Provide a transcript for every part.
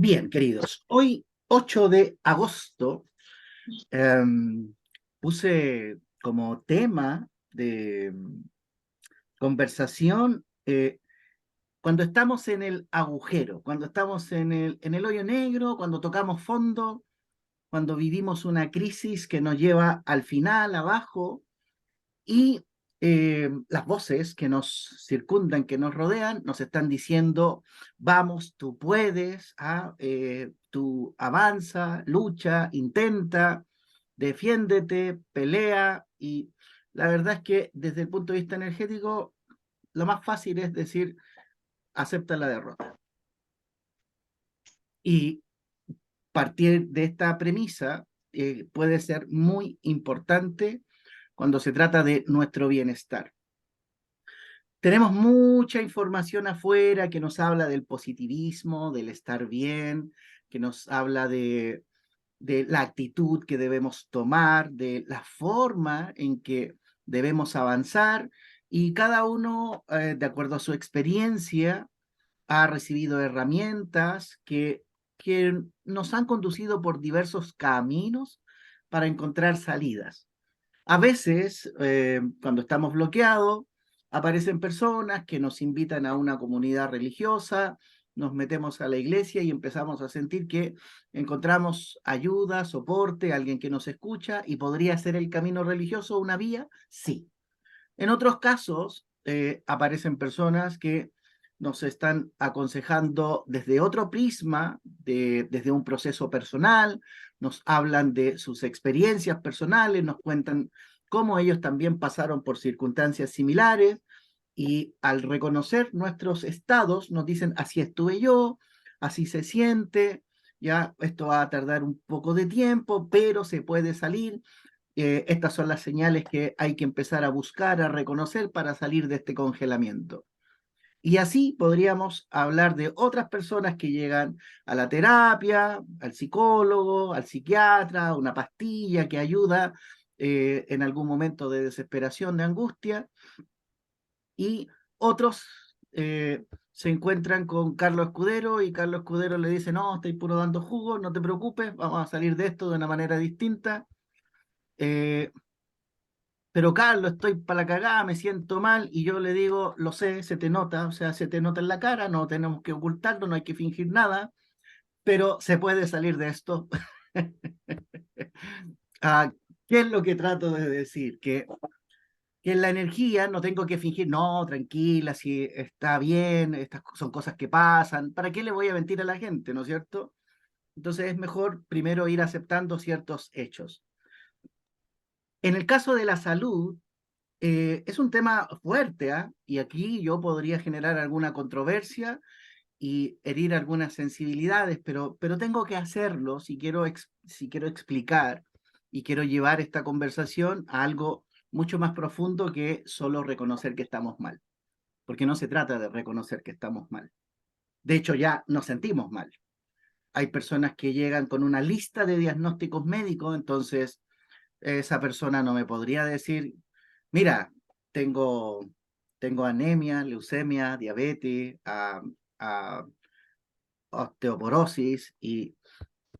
Bien, queridos, hoy 8 de agosto puse como tema de conversación cuando estamos en el agujero, cuando estamos en el hoyo negro, cuando tocamos fondo, cuando vivimos una crisis que nos lleva al final, abajo, y las voces que nos circundan, que nos rodean, nos están diciendo, vamos, tú puedes, tú avanza, lucha, intenta, defiéndete, pelea. Y la verdad es que desde el punto de vista energético, lo más fácil es decir, acepta la derrota. Y partir de esta premisa puede ser muy importante cuando se trata de nuestro bienestar. Tenemos mucha información afuera que nos habla del positivismo, del estar bien, que nos habla de la actitud que debemos tomar, de la forma en que debemos avanzar, y cada uno, de acuerdo a su experiencia, ha recibido herramientas que nos han conducido por diversos caminos para encontrar salidas. A veces, cuando estamos bloqueados, aparecen personas que nos invitan a una comunidad religiosa, nos metemos a la iglesia y empezamos a sentir que encontramos ayuda, soporte, alguien que nos escucha. ¿Y podría ser el camino religioso una vía? Sí. En otros casos, aparecen personas que nos están aconsejando desde otro prisma, desde un proceso personal, nos hablan de sus experiencias personales, nos cuentan cómo ellos también pasaron por circunstancias similares, y al reconocer nuestros estados nos dicen, así estuve yo, así se siente, ya esto va a tardar un poco de tiempo, pero se puede salir. Estas son las señales que hay que empezar a buscar, a reconocer para salir de este congelamiento. Y así podríamos hablar de otras personas que llegan a la terapia, al psicólogo, al psiquiatra, una pastilla que ayuda en algún momento de desesperación, de angustia, y otros se encuentran con Carlos Escudero y Carlos Escudero le dice, no, estoy puro dando jugo, no te preocupes, vamos a salir de esto de una manera distinta. Eh, pero Carlos, estoy para la cagada, me siento mal, y yo le digo, lo sé, se te nota, o sea, se te nota en la cara, no tenemos que ocultarlo, no hay que fingir nada, pero se puede salir de esto. Ah, ¿qué es lo que trato de decir? Que en la energía no tengo que fingir, no, tranquila, si está bien, estas son cosas que pasan, ¿para qué le voy a mentir a la gente, no es cierto? Entonces es mejor primero ir aceptando ciertos hechos. En el caso de la salud, es un tema fuerte, ¿ah? Y aquí yo podría generar alguna controversia y herir algunas sensibilidades, pero tengo que hacerlo si quiero explicar y quiero llevar esta conversación a algo mucho más profundo que solo reconocer que estamos mal, porque no se trata de reconocer que estamos mal. De hecho, ya nos sentimos mal. Hay personas que llegan con una lista de diagnósticos médicos, entonces esa persona no me podría decir, mira, tengo, tengo anemia, leucemia, diabetes, a osteoporosis,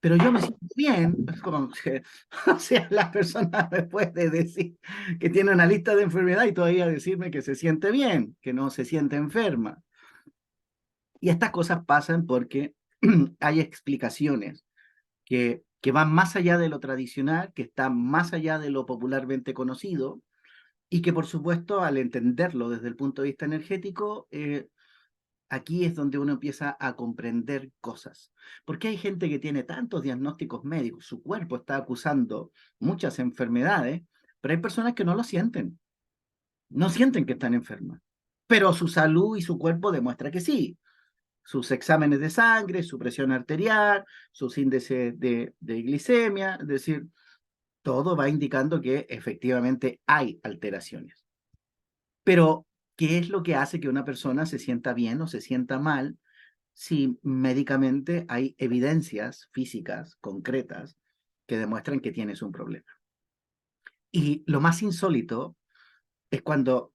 pero yo me siento bien. Es como que, o sea, la persona me puede decir que tiene una lista de enfermedades y todavía decirme que se siente bien, que no se siente enferma. Y estas cosas pasan porque hay explicaciones que van más allá de lo tradicional, que están más allá de lo popularmente conocido, y que por supuesto al entenderlo desde el punto de vista energético, aquí es donde uno empieza a comprender cosas. Porque hay gente que tiene tantos diagnósticos médicos, su cuerpo está acusando muchas enfermedades, pero hay personas que no lo sienten, no sienten que están enfermas, pero su salud y su cuerpo demuestra que sí. Sus exámenes de sangre, su presión arterial, sus índices de glicemia, es decir, todo va indicando que efectivamente hay alteraciones. Pero, ¿qué es lo que hace que una persona se sienta bien o se sienta mal si médicamente hay evidencias físicas concretas que demuestran que tienes un problema? Y lo más insólito es cuando,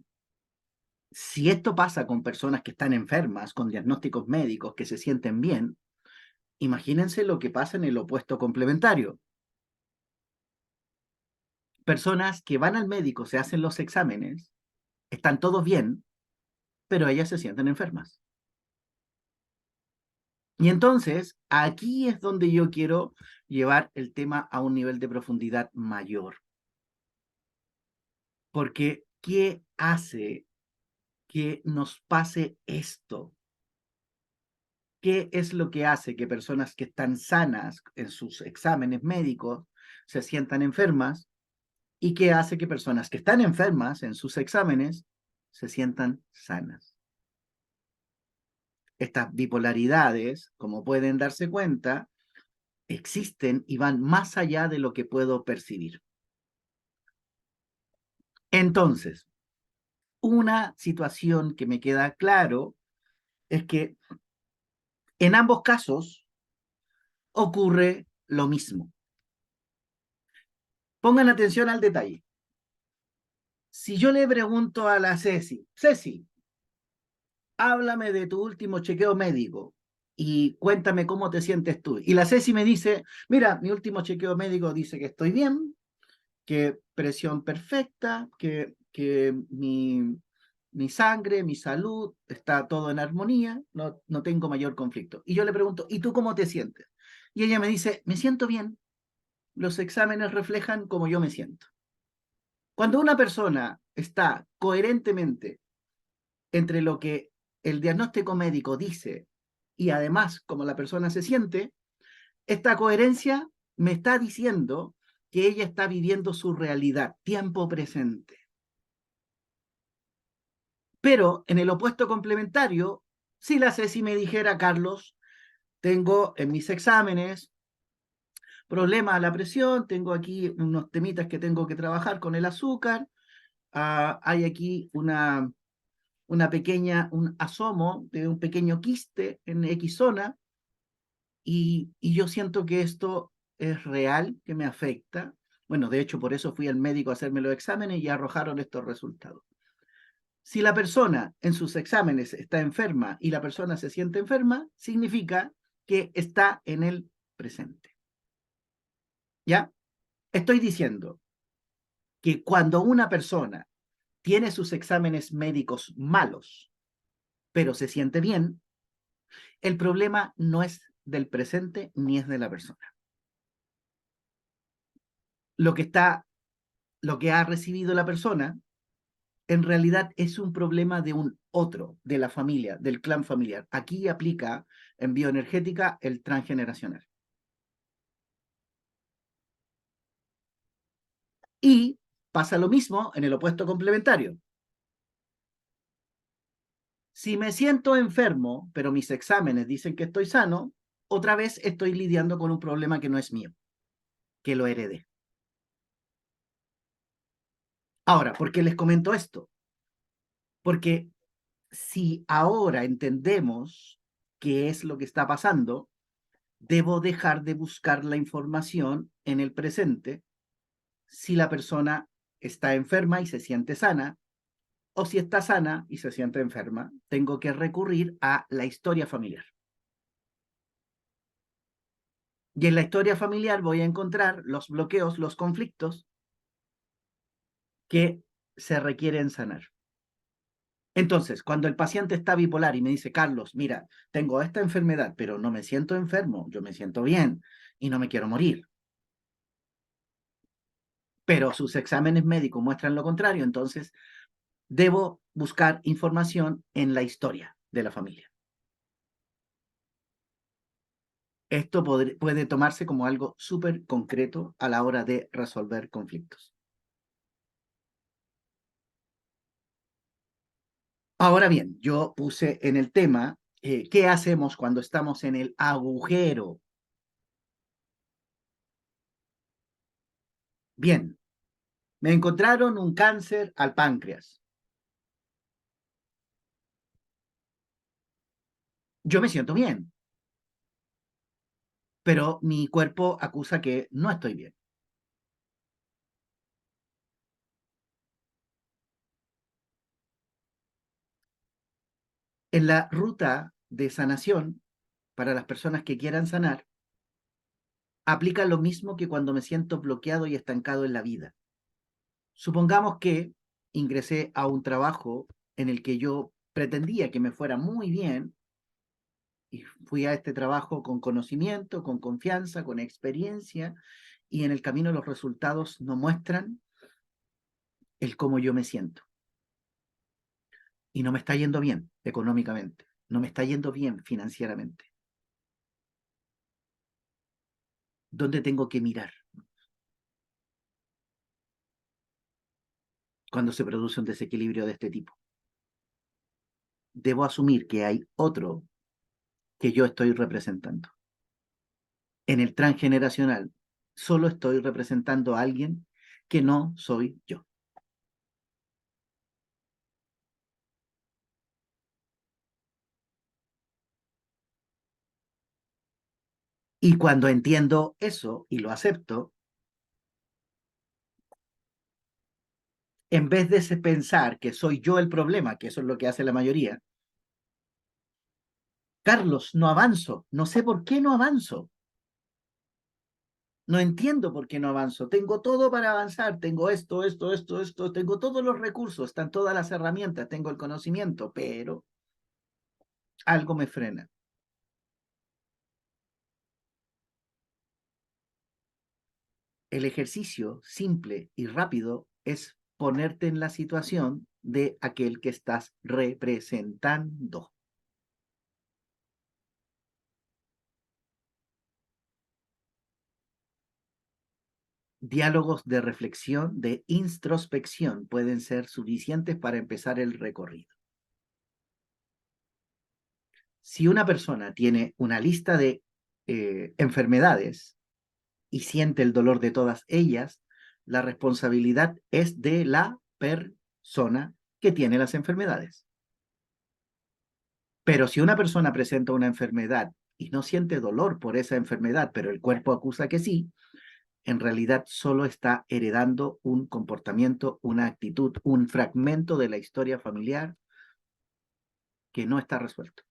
si esto pasa con personas que están enfermas, con diagnósticos médicos, que se sienten bien, Imagínense lo que pasa en el opuesto complementario. Personas que van al médico, se hacen los exámenes, están todos bien, pero ellas se sienten enfermas. Y entonces, aquí es donde yo quiero llevar el tema a un nivel de profundidad mayor. Porque, ¿qué hace que nos pase esto? ¿Qué es lo que hace que personas que están sanas en sus exámenes médicos se sientan enfermas? ¿Y qué hace que personas que están enfermas en sus exámenes se sientan sanas? Estas bipolaridades, como pueden darse cuenta, existen y van más allá de lo que puedo percibir. Entonces, una situación que me queda claro es que en ambos casos ocurre lo mismo. Pongan atención al detalle. Si yo le pregunto a la Ceci, háblame de tu último chequeo médico y cuéntame cómo te sientes tú. Y la Ceci me dice, mira, mi último chequeo médico dice que estoy bien, que presión perfecta, que mi sangre, mi salud, está todo en armonía, no tengo mayor conflicto. Y yo le pregunto, ¿y tú cómo te sientes? Y ella me dice, me siento bien, los exámenes reflejan cómo yo me siento. Cuando una persona está coherentemente entre lo que el diagnóstico médico dice y además cómo la persona se siente, esta coherencia me está diciendo que ella está viviendo su realidad, tiempo presente. Pero en el opuesto complementario, si la Ceci me dijera, Carlos, tengo en mis exámenes problemas a la presión, tengo aquí unos temitas que tengo que trabajar con el azúcar, hay aquí un asomo de un pequeño quiste en X zona, y yo siento que esto es real, que me afecta. Bueno, de hecho, por eso fui al médico a hacerme los exámenes y arrojaron estos resultados. Si la persona en sus exámenes está enferma y la persona se siente enferma, significa que está en el presente. ¿Ya? Estoy diciendo que cuando una persona tiene sus exámenes médicos malos, pero se siente bien, el problema no es del presente ni es de la persona. Lo que está, lo que ha recibido la persona, en realidad es un problema de un otro, de la familia, del clan familiar. Aquí aplica en bioenergética el transgeneracional. Y pasa lo mismo en el opuesto complementario. Si me siento enfermo, pero mis exámenes dicen que estoy sano, otra vez estoy lidiando con un problema que no es mío, que lo heredé. Ahora, ¿por qué les comento esto? Porque si ahora entendemos qué es lo que está pasando, debo dejar de buscar la información en el presente si la persona está enferma y se siente sana, o si está sana y se siente enferma. Tengo que recurrir a la historia familiar. Y en la historia familiar voy a encontrar los bloqueos, los conflictos que se requieren sanar. Entonces, cuando el paciente está bipolar y me dice, Carlos, mira, tengo esta enfermedad, pero no me siento enfermo, yo me siento bien y no me quiero morir, pero sus exámenes médicos muestran lo contrario, entonces debo buscar información en la historia de la familia. Esto puede tomarse como algo súper concreto a la hora de resolver conflictos. Ahora bien, yo puse en el tema, ¿qué hacemos cuando estamos en el agujero? Bien, me encontraron un cáncer al páncreas. Yo me siento bien, pero mi cuerpo acusa que no estoy bien. En la ruta de sanación para las personas que quieran sanar, aplica lo mismo que cuando me siento bloqueado y estancado en la vida. Supongamos que ingresé a un trabajo en el que yo pretendía que me fuera muy bien y fui a este trabajo con conocimiento, con confianza, con experiencia, y en el camino los resultados no muestran el cómo yo me siento. Y no me está yendo bien económicamente, no me está yendo bien financieramente. ¿Dónde tengo que mirar cuando se produce un desequilibrio de este tipo? Debo asumir que hay otro que yo estoy representando. En el transgeneracional, solo estoy representando a alguien que no soy yo. Y cuando entiendo eso y lo acepto, en vez de pensar que soy yo el problema, que eso es lo que hace la mayoría, Carlos, no avanzo, no sé por qué no avanzo, no entiendo por qué no avanzo, tengo todo para avanzar, tengo esto, tengo todos los recursos, están todas las herramientas, tengo el conocimiento, pero algo me frena. El ejercicio simple y rápido es ponerte en la situación de aquel que estás representando. Diálogos de reflexión, de introspección, pueden ser suficientes para empezar el recorrido. Si una persona tiene una lista de enfermedades y siente el dolor de todas ellas, la responsabilidad es de la persona que tiene las enfermedades. Pero si una persona presenta una enfermedad y no siente dolor por esa enfermedad, pero el cuerpo acusa que sí, en realidad solo está heredando un comportamiento, una actitud, un fragmento de la historia familiar que no está resuelto.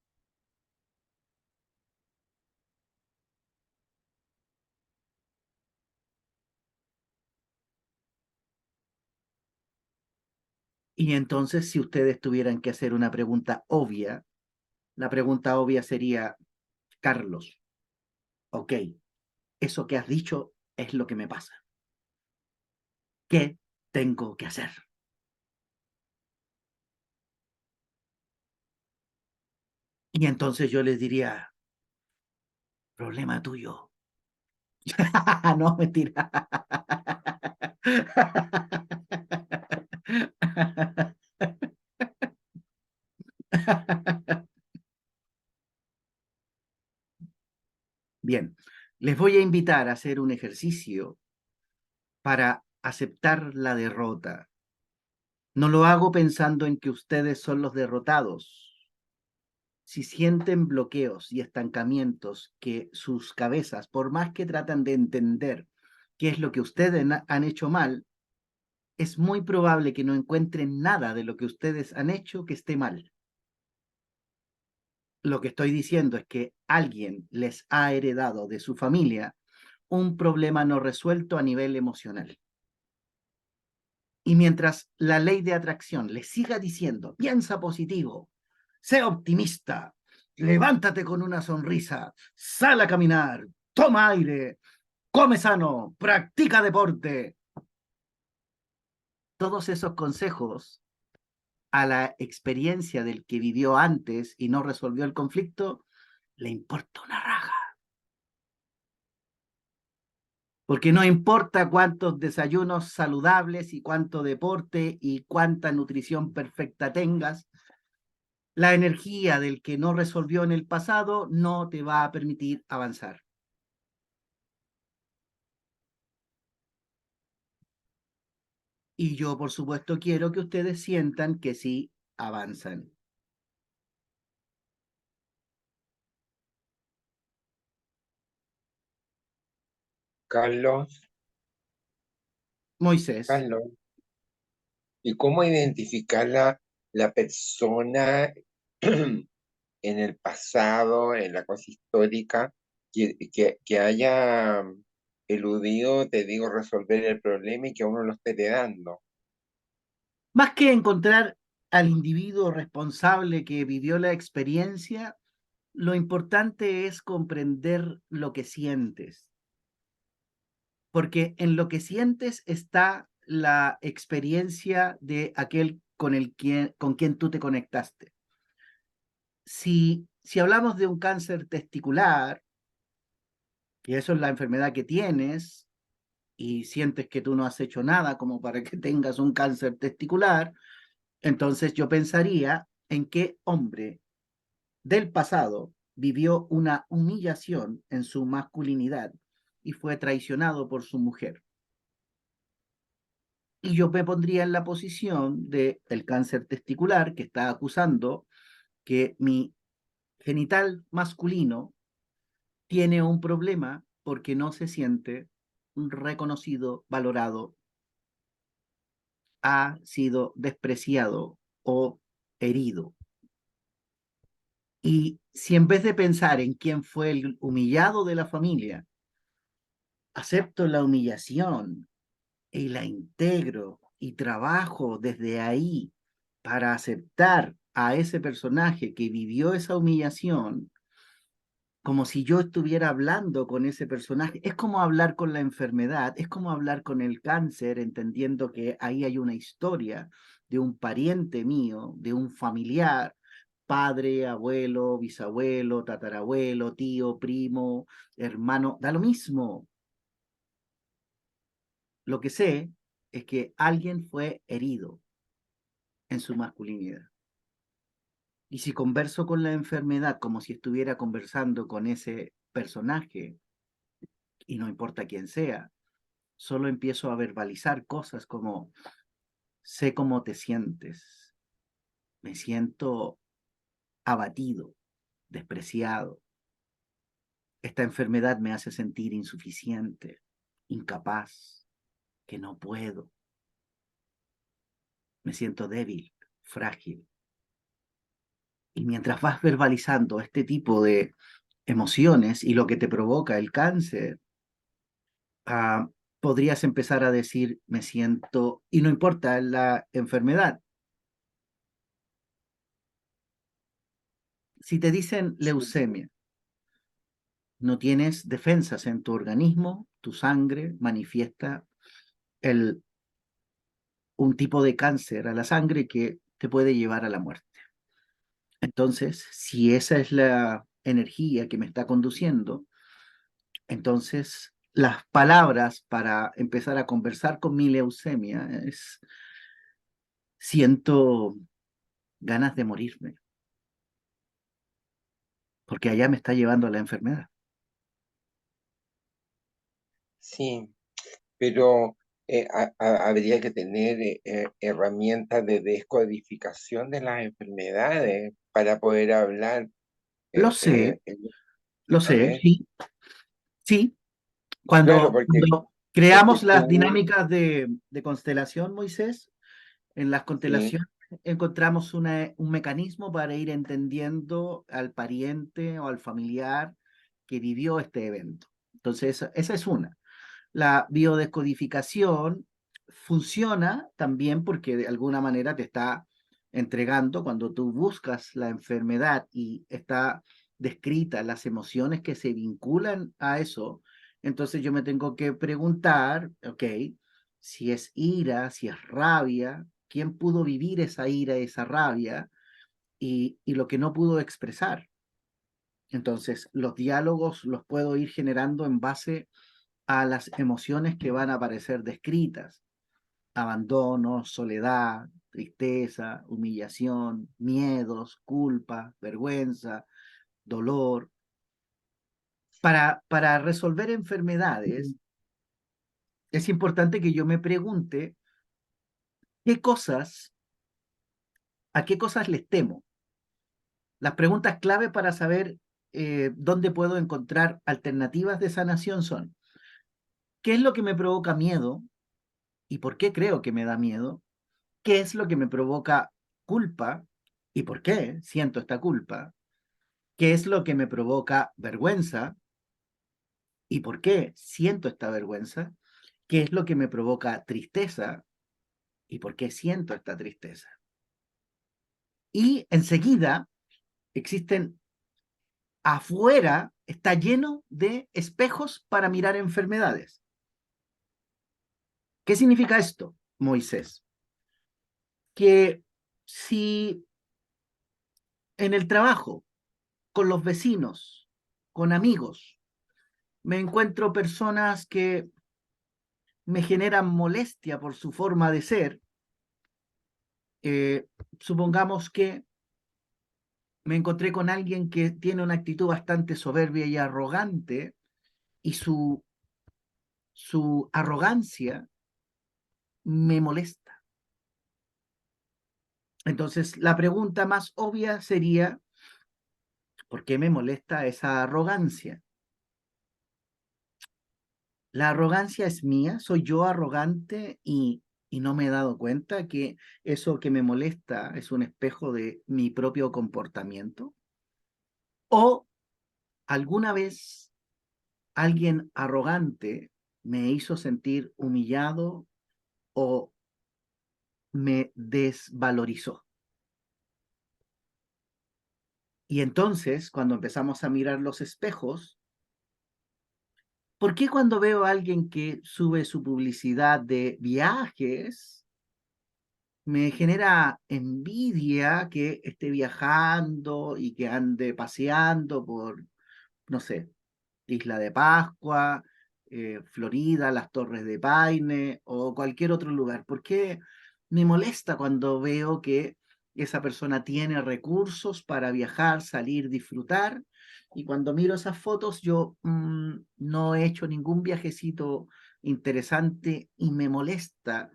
Y entonces, si ustedes tuvieran que hacer una pregunta obvia, la pregunta obvia sería, Carlos, ok, eso que has dicho es lo que me pasa. ¿Qué tengo que hacer? Y entonces yo les diría, problema tuyo. No, mentira. Bien, les voy a invitar a hacer un ejercicio para aceptar la derrota. No lo hago pensando en que ustedes son los derrotados. Si sienten bloqueos y estancamientos que sus cabezas, por más que tratan de entender qué es lo que ustedes han hecho mal, es muy probable que no encuentren nada de lo que ustedes han hecho que esté mal. Lo que estoy diciendo es que alguien les ha heredado de su familia un problema no resuelto a nivel emocional. Y mientras la ley de atracción les siga diciendo, piensa positivo, sé optimista, levántate con una sonrisa, sal a caminar, toma aire, come sano, practica deporte, todos esos consejos a la experiencia del que vivió antes y no resolvió el conflicto, le importa una raja. Porque no importa cuántos desayunos saludables y cuánto deporte y cuánta nutrición perfecta tengas, la energía del que no resolvió en el pasado no te va a permitir avanzar. Y yo, por supuesto, quiero que ustedes sientan que sí avanzan. Carlos, Moisés, Carlos, ¿y cómo identificar la persona en el pasado, en la cosa histórica, que haya eludido, te digo, resolver el problema y que a uno lo esté heredando. Más que encontrar al individuo responsable que vivió la experiencia, lo importante es comprender lo que sientes, porque en lo que sientes está la experiencia de aquel con quien tú te conectaste. Si hablamos de un cáncer testicular, y eso es la enfermedad que tienes, y sientes que tú no has hecho nada como para que tengas un cáncer testicular, entonces yo pensaría en qué hombre del pasado vivió una humillación en su masculinidad y fue traicionado por su mujer. Y yo me pondría en la posición del cáncer testicular que está acusando que mi genital masculino tiene un problema porque no se siente reconocido, valorado, ha sido despreciado o herido. Y si en vez de pensar en quién fue el humillado de la familia, acepto la humillación y la integro y trabajo desde ahí para aceptar a ese personaje que vivió esa humillación, como si yo estuviera hablando con ese personaje. Es como hablar con la enfermedad, es como hablar con el cáncer, entendiendo que ahí hay una historia de un pariente mío, de un familiar, padre, abuelo, bisabuelo, tatarabuelo, tío, primo, hermano, da lo mismo. Lo que sé es que alguien fue herido en su masculinidad. Y si converso con la enfermedad como si estuviera conversando con ese personaje, y no importa quién sea, solo empiezo a verbalizar cosas como, sé cómo te sientes, me siento abatido, despreciado, esta enfermedad me hace sentir insuficiente, incapaz, que no puedo, me siento débil, frágil. Y mientras vas verbalizando este tipo de emociones y lo que te provoca el cáncer, ah, podrías empezar a decir, me siento, y no importa la enfermedad. Si te dicen Sí. leucemia, no tienes defensas en tu organismo, tu sangre manifiesta el, un tipo de cáncer a la sangre que te puede llevar a la muerte. Entonces, si esa es la energía que me está conduciendo, entonces las palabras para empezar a conversar con mi leucemia es, siento ganas de morirme, porque allá me está llevando a la enfermedad. Sí, pero habría que tener herramientas de descodificación de las enfermedades para poder hablar. Lo eh, sé, eh, eh, lo a sé, ver, sí, sí. claro, Cuando porque creamos las tú, dinámicas de constelación, Moisés, en las sí, constelaciones encontramos un mecanismo para ir entendiendo al pariente o al familiar que vivió este evento. Entonces, esa es una. La biodescodificación funciona también porque de alguna manera te está entregando, cuando tú buscas la enfermedad y está descrita las emociones que se vinculan a eso, entonces yo me tengo que preguntar, ok, si es ira, si es rabia, quién pudo vivir esa ira, esa rabia y lo que no pudo expresar. Entonces, los diálogos los puedo ir generando en base a las emociones que van a aparecer descritas: abandono, soledad, tristeza, humillación, miedos, culpa, vergüenza, dolor. Para resolver enfermedades es importante que yo me pregunte qué cosas, a qué cosas les temo. Las preguntas clave para saber dónde puedo encontrar alternativas de sanación son: ¿qué es lo que me provoca miedo y por qué creo que me da miedo? ¿Qué es lo que me provoca culpa y por qué siento esta culpa? ¿Qué es lo que me provoca vergüenza y por qué siento esta vergüenza? ¿Qué es lo que me provoca tristeza y por qué siento esta tristeza? Y enseguida existen afuera, está lleno de espejos para mirar enfermedades. ¿Qué significa esto, Moisés? Que si en el trabajo, con los vecinos, con amigos, me encuentro personas que me generan molestia por su forma de ser, eh, supongamos que me encontré con alguien que tiene una actitud bastante soberbia y arrogante y su arrogancia me molesta. Entonces, la pregunta más obvia sería, ¿por qué me molesta esa arrogancia? La arrogancia es mía, soy yo arrogante y no me he dado cuenta que eso que me molesta es un espejo de mi propio comportamiento. ¿O alguna vez alguien arrogante me hizo sentir humillado o me desvalorizó? Y entonces, cuando empezamos a mirar los espejos, ¿por qué cuando veo a alguien que sube su publicidad de viajes, me genera envidia que esté viajando y que ande paseando por, no sé, Isla de Pascua, Florida, las Torres de Paine o cualquier otro lugar? ¿Por qué me molesta cuando veo que esa persona tiene recursos para viajar, salir, disfrutar? Y cuando miro esas fotos, yo no he hecho ningún viajecito interesante y me molesta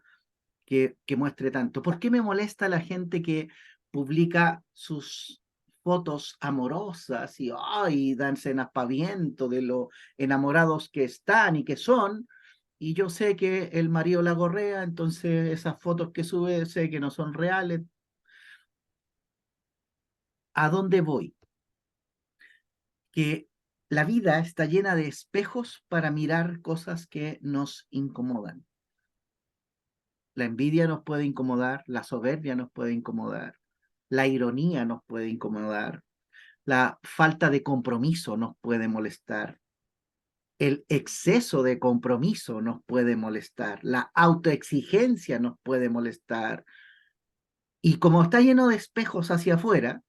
que muestre tanto. ¿Por qué me molesta la gente que publica sus fotos amorosas y ay, danse en aspaviento de lo enamorados que están y que son? Y yo sé que el marido la gorrea, entonces esas fotos que sube sé que no son reales. ¿A dónde voy? Que la vida está llena de espejos para mirar cosas que nos incomodan. La envidia nos puede incomodar, la soberbia nos puede incomodar, la ironía nos puede incomodar, la falta de compromiso nos puede molestar, el exceso de compromiso nos puede molestar, la autoexigencia nos puede molestar. Y como está lleno de espejos hacia afuera,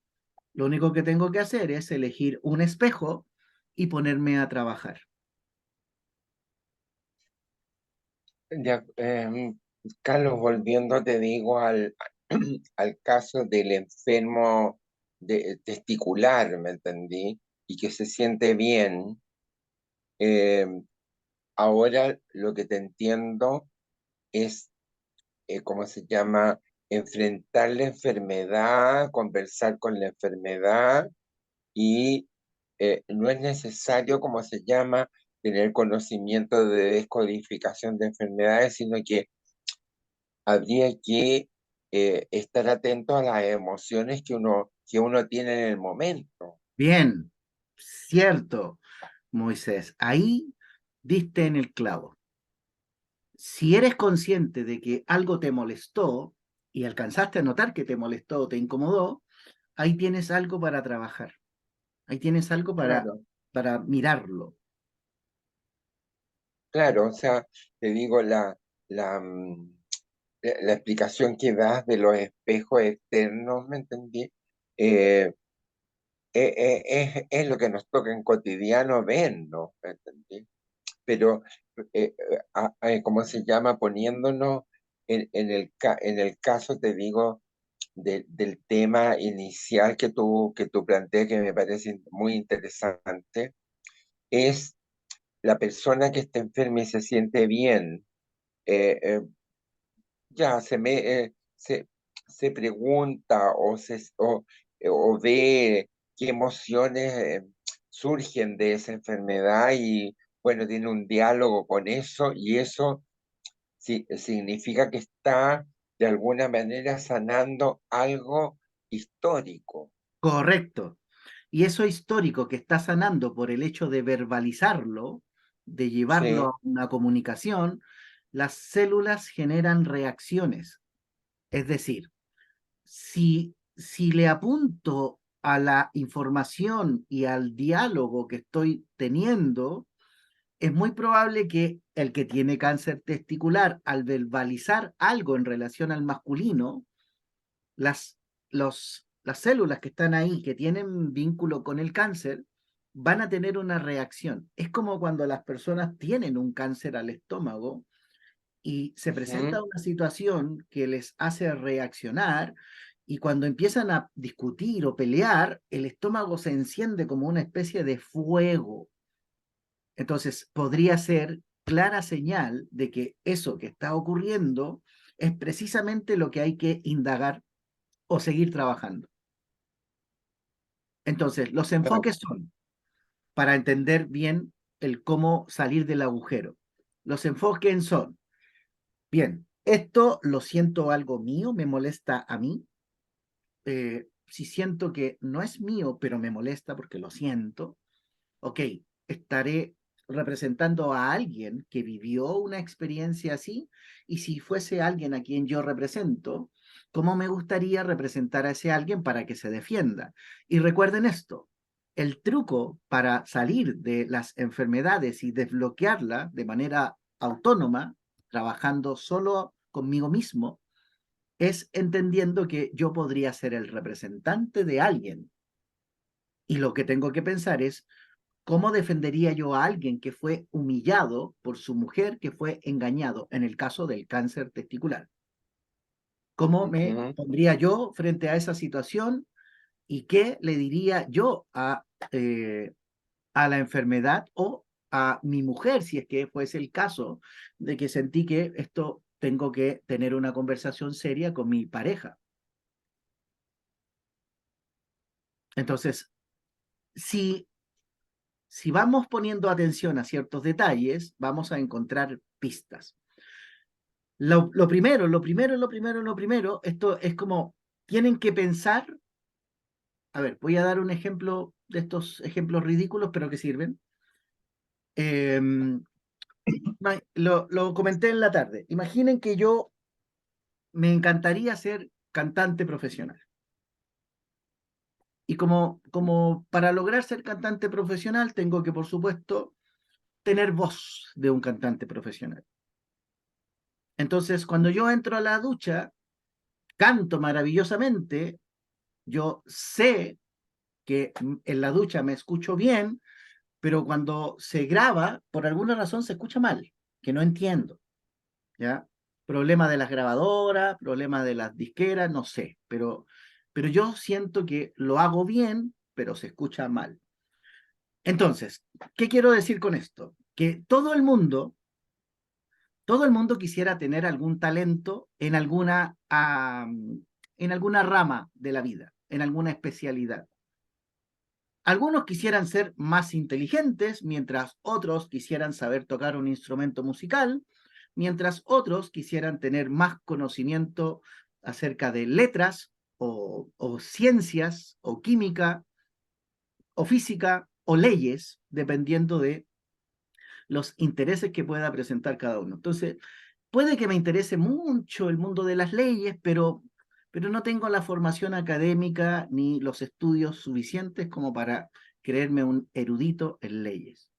lo único que tengo que hacer es elegir un espejo y ponerme a trabajar. Ya, Carlos, volviendo, te digo, al caso del enfermo testicular, ¿me entendí? Y que se siente bien. em, Ahora lo que te entiendo es, ¿cómo se llama? Enfrentar la enfermedad, conversar con la enfermedad y no es necesario, ¿cómo se llama? Tener conocimiento de descodificación de enfermedades, sino que habría que estar atento a las emociones que uno tiene en el momento. Bien, cierto, Moisés, ahí diste en el clavo. Si eres consciente de que algo te molestó y alcanzaste a notar que te molestó o te incomodó, ahí tienes algo para trabajar, ahí tienes algo Claro, para mirarlo. claro, o sea, te digo, la, mm, la explicación que das de los espejos externos, ¿me entendí? Eh, es lo que nos toca en cotidiano ver, ¿no? ¿Me entendí? Pero, ¿cómo se llama? Poniéndonos en el caso, te digo, del tema inicial que tú planteas, que me parece muy interesante, es la persona que está enferma y se siente bien. Ya se pregunta o ve qué emociones surgen de esa enfermedad y bueno, tiene un diálogo con eso y eso significa que está de alguna manera sanando algo histórico. Correcto. Y eso histórico que está sanando por el hecho de verbalizarlo, de llevarlo sí, a una comunicación, las células generan reacciones. Es decir, si le apunto a la información y al diálogo que estoy teniendo, es muy probable que el que tiene cáncer testicular, al verbalizar algo en relación al masculino, las, las células que están ahí, que tienen vínculo con el cáncer, van a tener una reacción. Es como cuando las personas tienen un cáncer al estómago y se ujú, presenta una situación que les hace reaccionar y cuando empiezan a discutir o pelear, el estómago se enciende como una especie de fuego. Entonces, podría ser clara señal de que eso que está ocurriendo es precisamente lo que hay que indagar o seguir trabajando. Entonces, los claro, enfoques son para entender bien el cómo salir del agujero. Los enfoques son, bien, esto lo siento algo mío, me molesta a mí. Si siento que no es mío, pero me molesta porque lo siento, ok, estaré representando a alguien que vivió una experiencia así, y si fuese alguien a quien yo represento, ¿cómo me gustaría representar a ese alguien para que se defienda? Y recuerden esto, el truco para salir de las enfermedades y desbloquearla de manera autónoma, trabajando solo conmigo mismo, es entendiendo que yo podría ser el representante de alguien. Y lo que tengo que pensar es, ¿cómo defendería yo a alguien que fue humillado por su mujer, que fue engañado en el caso del cáncer testicular? ¿Cómo me ujú, pondría yo frente a esa situación y qué le diría yo a la enfermedad o a mi mujer, si es que fuese el caso de que sentí que esto tengo que tener una conversación seria con mi pareja? Entonces, si si vamos poniendo atención a ciertos detalles, vamos a encontrar pistas. Lo primero, esto es como, tienen que pensar, a ver, voy a dar un ejemplo de estos ejemplos ridículos, pero que sirven. Eh, lo comenté en la tarde. Imaginen que yo me encantaría ser cantante profesional. Y como para lograr ser cantante profesional, tengo que, por supuesto, tener voz de un cantante profesional. Entonces, cuando yo entro a la ducha, canto maravillosamente, yo sé que en la ducha me escucho bien, pero cuando se graba, por alguna razón se escucha mal, que no entiendo, ¿ya? Problema de las grabadoras, problema de las disqueras, no sé, pero yo siento que lo hago bien, pero se escucha mal. Entonces, ¿qué quiero decir con esto? Que todo el mundo quisiera tener algún talento en alguna rama de la vida, en alguna especialidad. Algunos quisieran ser más inteligentes, mientras otros quisieran saber tocar un instrumento musical, mientras otros quisieran tener más conocimiento acerca de letras o ciencias o química o física o leyes, dependiendo de los intereses que pueda presentar cada uno. Entonces, puede que me interese mucho el mundo de las leyes, pero no tengo la formación académica ni los estudios suficientes como para creerme un erudito en leyes.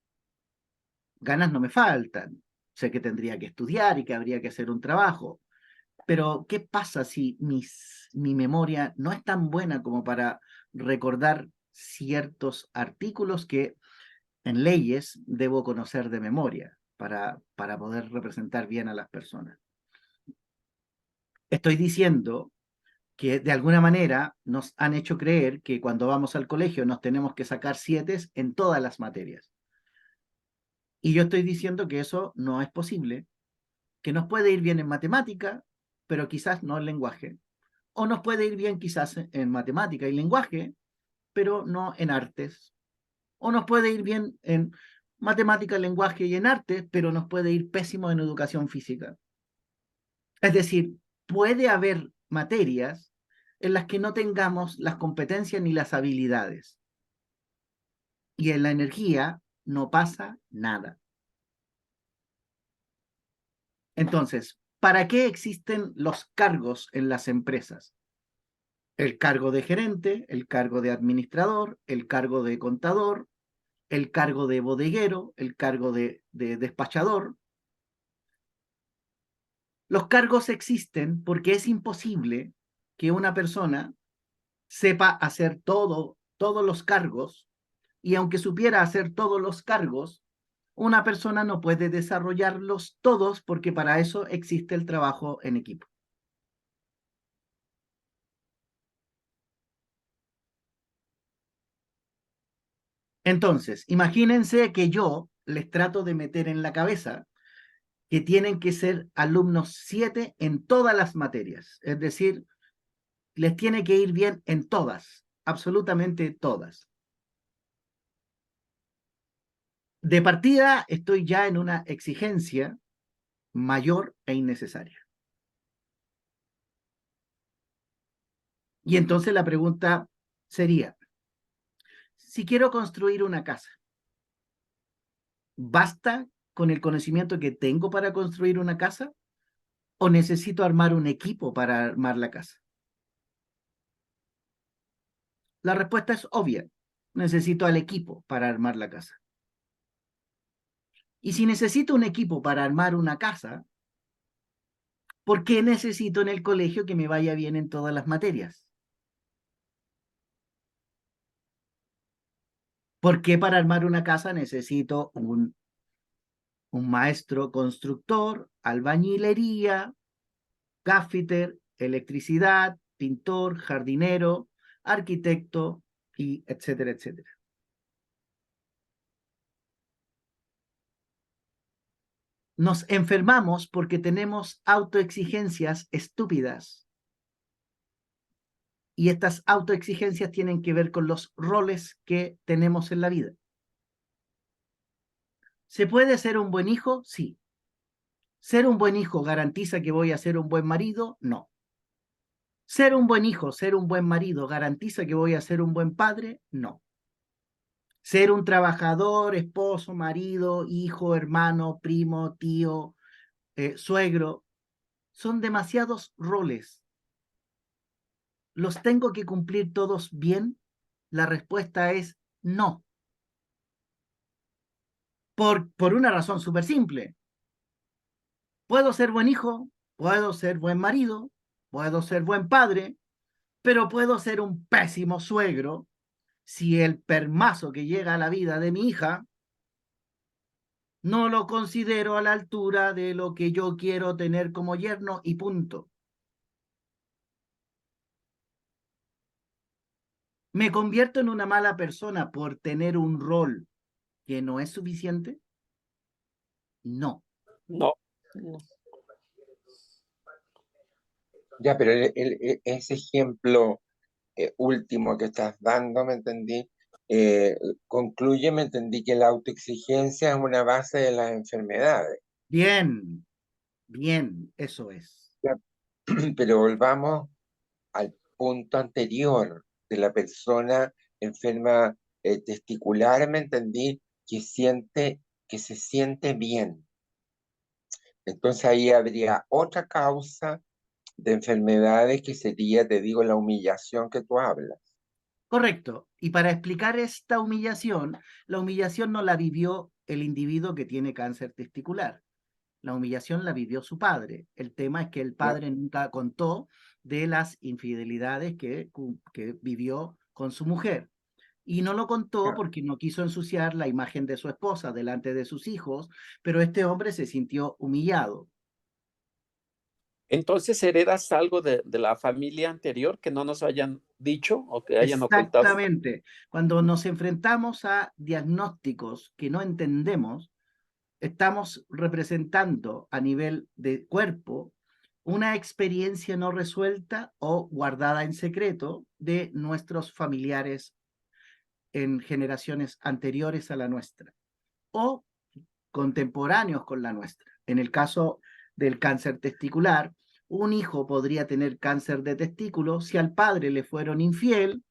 Ganas no me faltan. Sé que tendría que estudiar y que habría que hacer un trabajo, pero ¿qué pasa si mi memoria no es tan buena como para recordar ciertos artículos que en leyes debo conocer de memoria para poder representar bien a las personas? Estoy diciendo que de alguna manera nos han hecho creer que cuando vamos al colegio nos tenemos que sacar siete en todas las materias. Y yo estoy diciendo que eso no es posible, que nos puede ir bien en matemática, pero quizás no en lenguaje. O nos puede ir bien quizás en matemática y lenguaje, pero no en artes. O nos puede ir bien en matemática, lenguaje y en artes, pero nos puede ir pésimo en educación física. Es decir, puede haber materias en las que no tengamos las competencias ni las habilidades. y en la energía no pasa nada. Entonces, ¿para qué existen los cargos en las empresas? El cargo de gerente, el cargo de administrador, el cargo de contador, el cargo de bodeguero, el cargo de despachador. Los cargos existen porque es imposible que una persona sepa hacer todos los cargos, y aunque supiera hacer todos los cargos, una persona no puede desarrollarlos todos porque para eso existe el trabajo en equipo. Entonces, imagínense que yo les trato de meter en la cabeza que tienen que ser alumnos 7 en todas las materias, es decir, les tiene que ir bien en todas, absolutamente todas. De partida estoy ya en una exigencia mayor e innecesaria. Y entonces la pregunta sería, si quiero construir una casa, ¿basta con el conocimiento que tengo para construir una casa o necesito armar un equipo para armar la casa? La respuesta es obvia, necesito al equipo para armar la casa. Y si necesito un equipo para armar una casa, ¿por qué necesito en el colegio que me vaya bien en todas las materias? ¿Por qué para armar una casa necesito un maestro constructor, albañilería, gaffiter, electricidad, pintor, jardinero, arquitecto, y etcétera, etcétera? Nos enfermamos porque tenemos autoexigencias estúpidas. Y estas autoexigencias tienen que ver con los roles que tenemos en la vida. ¿Se puede ser un buen hijo? Sí. ¿Ser un buen hijo garantiza que voy a ser un buen marido? No. ¿Ser un buen hijo, ser un buen marido garantiza que voy a ser un buen padre? No. ¿Ser un trabajador, esposo, marido, hijo, hermano, primo, tío, suegro? Son demasiados roles. ¿Los tengo que cumplir todos bien? La respuesta es no. Por una razón súper simple. Puedo ser buen hijo, puedo ser buen marido, puedo ser buen padre, pero puedo ser un pésimo suegro si el permazo que llega a la vida de mi hija no lo considero a la altura de lo que yo quiero tener como yerno y punto. ¿Me convierto en una mala persona por tener un rol que no es suficiente? No. No. No. Ya, pero ese ejemplo último que estás dando, me entendí, concluye, me entendí que la autoexigencia es una base de las enfermedades. Bien, bien, eso es. Ya, pero volvamos al punto anterior de la persona enferma testicular, me entendí, que se siente bien. Entonces ahí habría otra causa de enfermedades que sería, te digo, la humillación que tú hablas. Correcto. Y para explicar esta humillación, la humillación no la vivió el individuo que tiene cáncer testicular. La humillación la vivió su padre. El tema es que el ¿Ya? padre nunca contó de las infidelidades que vivió con su mujer. Y no lo contó Ya. porque no quiso ensuciar la imagen de su esposa delante de sus hijos, pero este hombre se sintió humillado. Entonces, ¿heredas algo de la familia anterior que no nos hayan dicho o que hayan ocultado? Exactamente. Cuando nos enfrentamos a diagnósticos que no entendemos, estamos representando a nivel de cuerpo una experiencia no resuelta o guardada en secreto de nuestros familiares en generaciones anteriores a la nuestra o contemporáneos con la nuestra. En el caso del cáncer testicular, un hijo podría tener cáncer de testículo si al padre le fueron infiel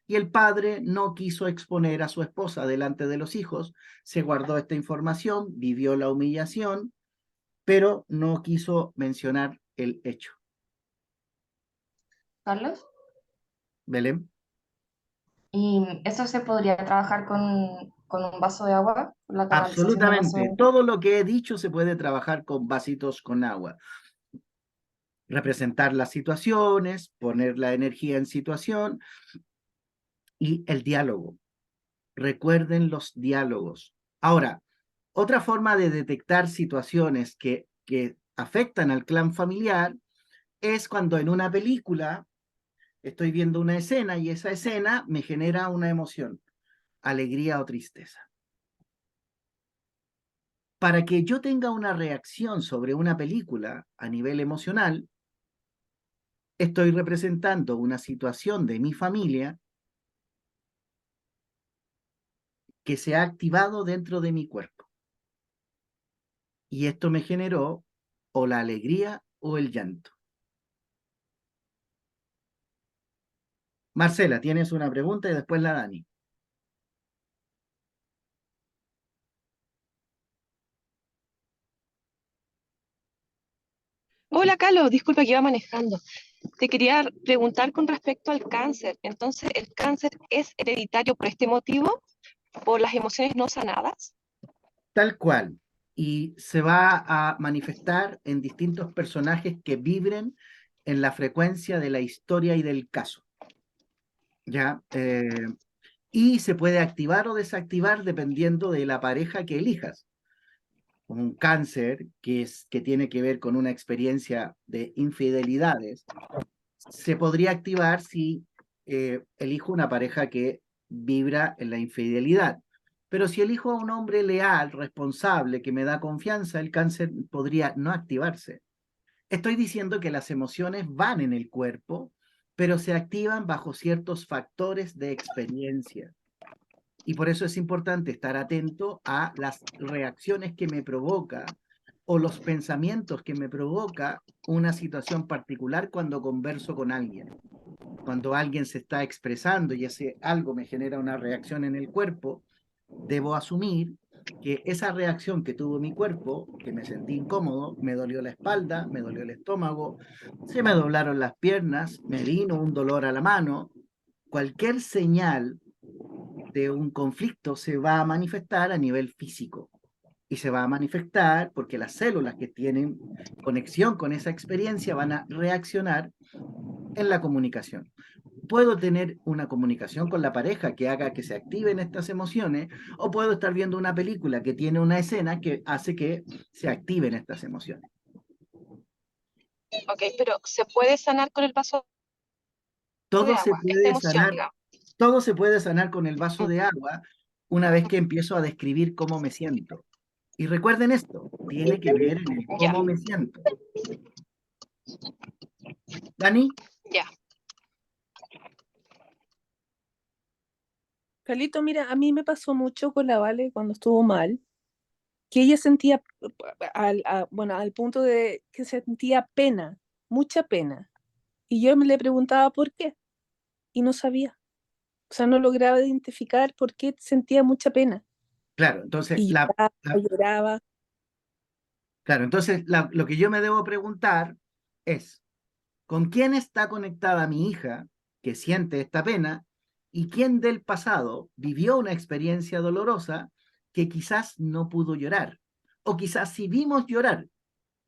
y el padre no quiso exponer a su esposa delante de los hijos, se guardó esta información, vivió la humillación, pero no quiso mencionar el hecho. Carlos, ¿Belén? ¿y eso se podría trabajar con un vaso de agua? ¿La canalización del vaso de Absolutamente. agua? Todo lo que he dicho se puede trabajar con vasitos con agua. Representar las situaciones, poner la energía en situación y el diálogo. Recuerden los diálogos. Ahora, otra forma de detectar situaciones que afectan al clan familiar es cuando en una película estoy viendo una escena y esa escena me genera una emoción, alegría o tristeza. Para que yo tenga una reacción sobre una película a nivel emocional, estoy representando una situación de mi familia que se ha activado dentro de mi cuerpo. Y esto me generó o la alegría o el llanto. Marcela, tienes una pregunta y después la Dani. Hola, Carlos, disculpa que iba manejando. Te quería preguntar con respecto al cáncer. Entonces, ¿el cáncer es hereditario por este motivo, por las emociones no sanadas? Tal cual. Y se va a manifestar en distintos personajes que vibren en la frecuencia de la historia y del caso. ¿Ya? Y se puede activar o desactivar dependiendo de la pareja que elijas. Un cáncer que tiene que ver con una experiencia de infidelidades, se podría activar si elijo una pareja que vibra en la infidelidad. Pero si elijo a un hombre leal, responsable, que me da confianza, el cáncer podría no activarse. Estoy diciendo que las emociones van en el cuerpo, pero se activan bajo ciertos factores de experiencia. Y por eso es importante estar atento a las reacciones que me provoca o los pensamientos que me provoca una situación particular cuando converso con alguien. Cuando alguien se está expresando y ese algo me genera una reacción en el cuerpo, debo asumir que esa reacción que tuvo mi cuerpo, que me sentí incómodo, me dolió la espalda, me dolió el estómago, se me doblaron las piernas, me vino un dolor a la mano, cualquier señal de un conflicto se va a manifestar a nivel físico y se va a manifestar porque las células que tienen conexión con esa experiencia van a reaccionar en la comunicación. Puedo tener una comunicación con la pareja que haga que se activen estas emociones o puedo estar viendo una película que tiene una escena que hace que se activen estas emociones. Ok, pero ¿se puede sanar con el vaso de Todo se agua? Esta puede emoción, sanar, digamos. todo se puede sanar con el vaso de agua una vez que empiezo a describir cómo me siento. Y recuerden esto, tiene que ver en el Ya, cómo me siento. Dani, ya. Carlito, mira, a mí me pasó mucho con la Vale cuando estuvo mal, que ella sentía, bueno, al punto de que sentía pena, mucha pena. Y yo me le preguntaba por qué, y no sabía. O sea, no lograba identificar por qué sentía mucha pena. claro, entonces, Y lloraba, lloraba. claro, entonces lo que yo me debo preguntar es, ¿con quién está conectada mi hija que siente esta pena y quién del pasado vivió una experiencia dolorosa que quizás no pudo llorar? O quizás sí vimos llorar,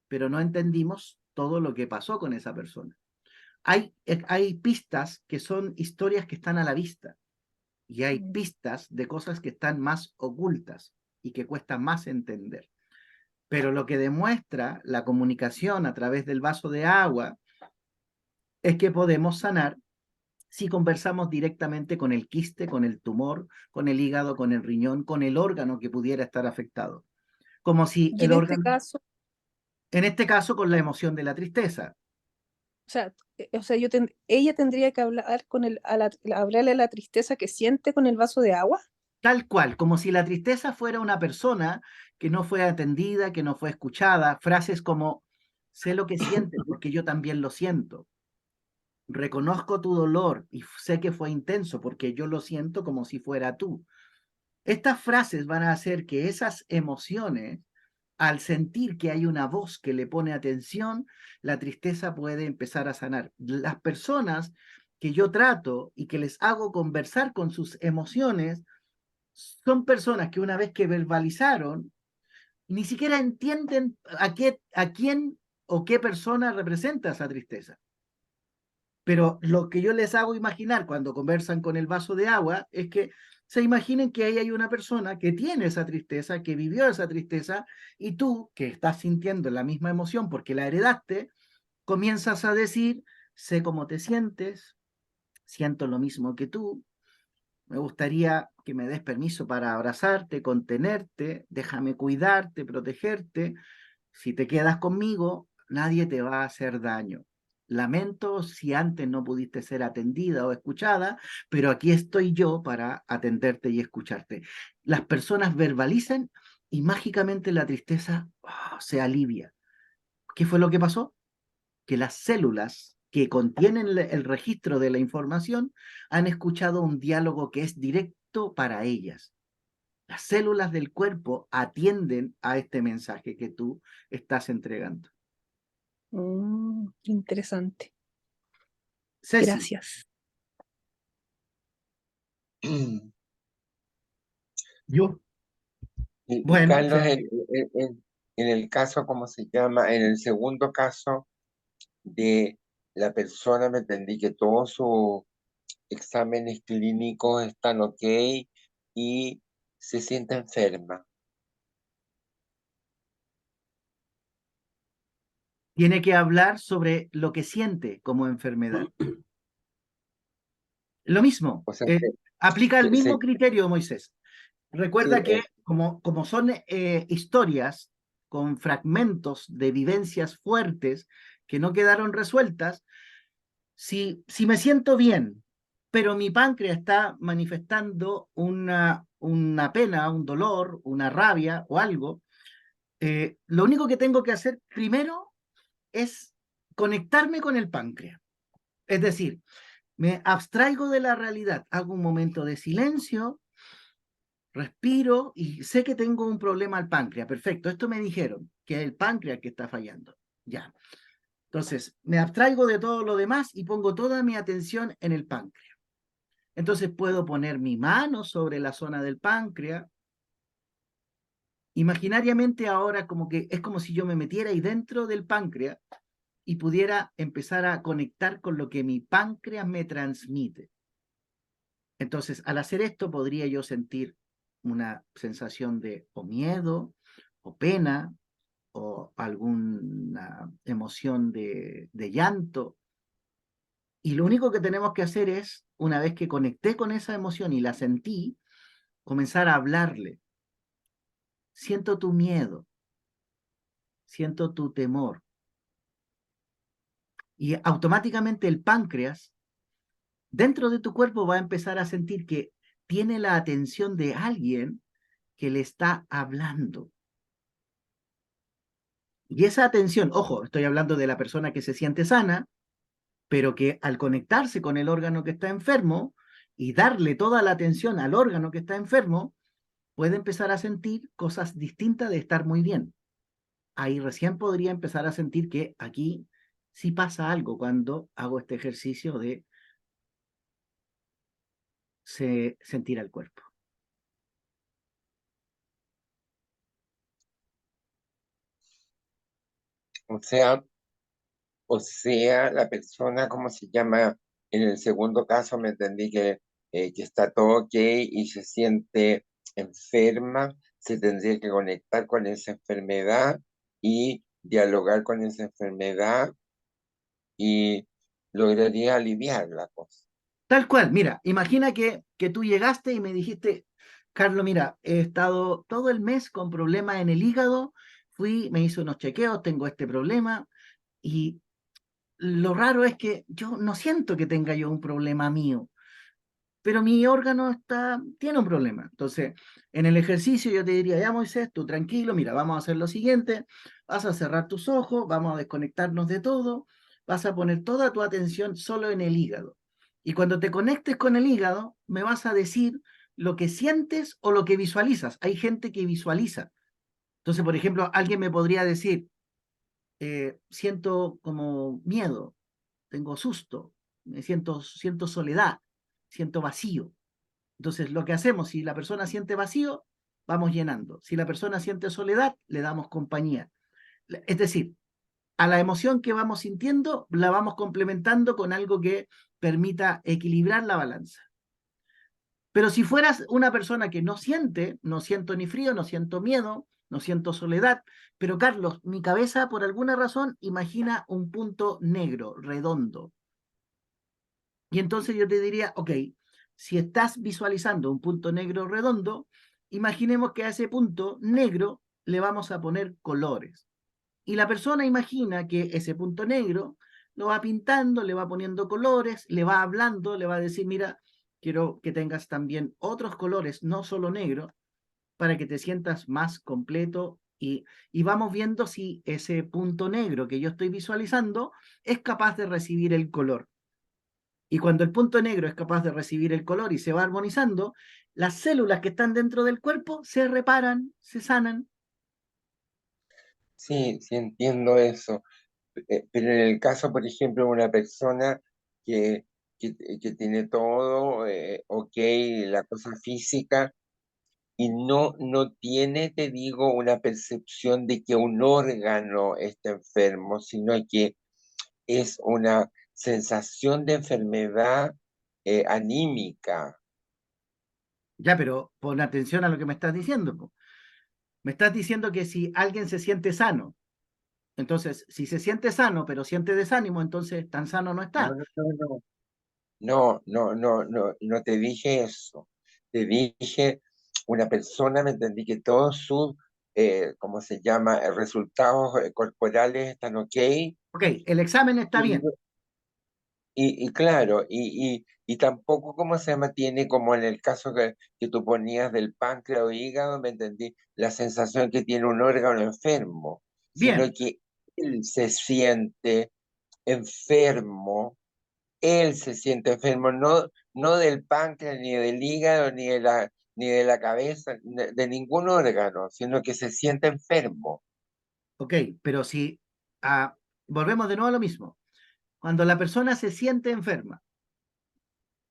pero no entendimos todo lo que pasó con esa persona. Hay pistas que son historias que están a la vista y hay pistas de cosas que están más ocultas y que cuesta más entender. Pero lo que demuestra la comunicación a través del vaso de agua es que podemos sanar si conversamos directamente con el quiste, con el tumor, con el hígado, con el riñón, con el órgano que pudiera estar afectado. Como si Y el en este órgano, caso, en este caso con la emoción de la tristeza, o sea, ella tendría que hablar con hablarle a la tristeza que siente con el vaso de agua. tal cual, como si la tristeza fuera una persona que no fue atendida, que no fue escuchada, frases como, sé lo que sientes porque yo también lo siento. reconozco tu dolor y sé que fue intenso porque yo lo siento como si fuera tú. Estas frases van a hacer que esas emociones, al sentir que hay una voz que le pone atención, la tristeza puede empezar a sanar. Las personas que yo trato y que les hago conversar con sus emociones son personas que una vez que verbalizaron, ni siquiera entienden a quién o qué persona representa esa tristeza. Pero lo que yo les hago imaginar cuando conversan con el vaso de agua es que se imaginen que ahí hay una persona que tiene esa tristeza, que vivió esa tristeza, y tú, que estás sintiendo la misma emoción porque la heredaste, comienzas a decir, sé cómo te sientes, siento lo mismo que tú, me gustaría que me des permiso para abrazarte, contenerte, déjame cuidarte, protegerte. Si te quedas conmigo, nadie te va a hacer daño. Lamento si antes no pudiste ser atendida o escuchada, pero aquí estoy yo para atenderte y escucharte. Las personas verbalizan y mágicamente la tristeza se alivia. ¿Qué fue lo que pasó? Que las células que contienen el registro de la información han escuchado un diálogo que es directo para ellas. Las células del cuerpo atienden a este mensaje que tú estás entregando. Interesante. Ceci, Gracias. yo, Y bueno, Carlos, en el caso, ¿cómo se llama? En el segundo caso de la persona, me entendí que todos sus exámenes clínicos están ok y se siente enferma. tiene que hablar sobre lo que siente como enfermedad. Lo mismo, O sea, aplica el mismo se- criterio, Moisés. sí, Recuerda que como son historias con fragmentos de vivencias fuertes que no quedaron resueltas, si me siento bien, pero mi páncreas está manifestando una pena, un dolor, una rabia o algo, lo único que tengo que hacer primero es conectarme con el páncreas. Es decir, me abstraigo de la realidad, hago un momento de silencio, respiro y sé que tengo un problema al páncreas. Perfecto, esto me dijeron, que es el páncreas que está fallando. Ya. Entonces, me abstraigo de todo lo demás y pongo toda mi atención en el páncreas. Entonces puedo poner mi mano sobre la zona del páncreas. Imaginariamente ahora como que es como si yo me metiera ahí dentro del páncreas y pudiera empezar a conectar con lo que mi páncreas me transmite. Entonces, al hacer esto, podría yo sentir una sensación de o miedo, o pena, o alguna emoción de llanto. Y lo único que tenemos que hacer es, una vez que conecté con esa emoción y la sentí, comenzar a hablarle. Siento tu miedo, siento tu temor. Y automáticamente el páncreas dentro de tu cuerpo va a empezar a sentir que tiene la atención de alguien que le está hablando. Y esa atención, ojo, estoy hablando de la persona que se siente sana, pero que al conectarse con el órgano que está enfermo y darle toda la atención al órgano que está enfermo, puede empezar a sentir cosas distintas de estar muy bien. Ahí recién podría empezar a sentir que aquí sí pasa algo cuando hago este ejercicio de sentir al cuerpo. o sea, la persona, ¿cómo se llama? En el segundo caso me entendí que está todo ok y se siente enferma, se tendría que conectar con esa enfermedad y dialogar con esa enfermedad y lograría aliviar la cosa. Tal cual, mira, imagina que tú llegaste y me dijiste, Carlos, mira, he estado todo el mes con problemas en el hígado, fui, me hice unos chequeos, tengo este problema y lo raro es que yo no siento que tenga yo un problema mío, pero mi órgano tiene un problema. Entonces, en el ejercicio yo te diría, ya Moisés, tú tranquilo, mira, vamos a hacer lo siguiente, vas a cerrar tus ojos, vamos a desconectarnos de todo, vas a poner toda tu atención solo en el hígado. Y cuando te conectes con el hígado, me vas a decir lo que sientes o lo que visualizas. Hay gente que visualiza. Entonces, por ejemplo, alguien me podría decir, siento como miedo, tengo susto, siento soledad, siento vacío. Entonces, lo que hacemos, si la persona siente vacío, vamos llenando. Si la persona siente soledad, le damos compañía. Es decir, a la emoción que vamos sintiendo, la vamos complementando con algo que permita equilibrar la balanza. Pero si fueras una persona que no siente, no siento ni frío, no siento miedo, no siento soledad, pero Carlos, mi cabeza por alguna razón imagina un punto negro, redondo. Y entonces yo te diría, ok, si estás visualizando un punto negro redondo, imaginemos que a ese punto negro le vamos a poner colores. Y la persona imagina que ese punto negro lo va pintando, le va poniendo colores, le va hablando, le va a decir, mira, quiero que tengas también otros colores, no solo negro, para que te sientas más completo y vamos viendo si ese punto negro que yo estoy visualizando es capaz de recibir el color. Y cuando el punto negro es capaz de recibir el color y se va armonizando, las células que están dentro del cuerpo se reparan, se sanan. Sí, sí entiendo eso. Pero en el caso, por ejemplo, de una persona que, que tiene todo, ok, la cosa física, y no tiene, te digo, una percepción de que un órgano está enfermo, sino que es una sensación de enfermedad anímica. Ya, pero pon atención a lo que me estás diciendo. Po. Me estás diciendo que si alguien se siente sano, entonces, si se siente sano, pero siente desánimo, entonces tan sano no No, está. no, no, no. No te dije eso. Te dije, una persona, me entendí que todos sus, ¿cómo se llama?, resultados corporales están ok. Ok, el examen está Y, bien. y claro, y tampoco, ¿cómo se llama?, tiene como en el caso que tú ponías del páncreas o hígado, me entendí, la sensación que tiene un órgano enfermo, sino Bien, que él se siente enfermo. Él se siente enfermo, no del páncreas, ni del hígado, ni de la cabeza, de ningún órgano, sino que se siente enfermo. ok, pero si volvemos de nuevo a lo mismo. Cuando la persona se siente enferma,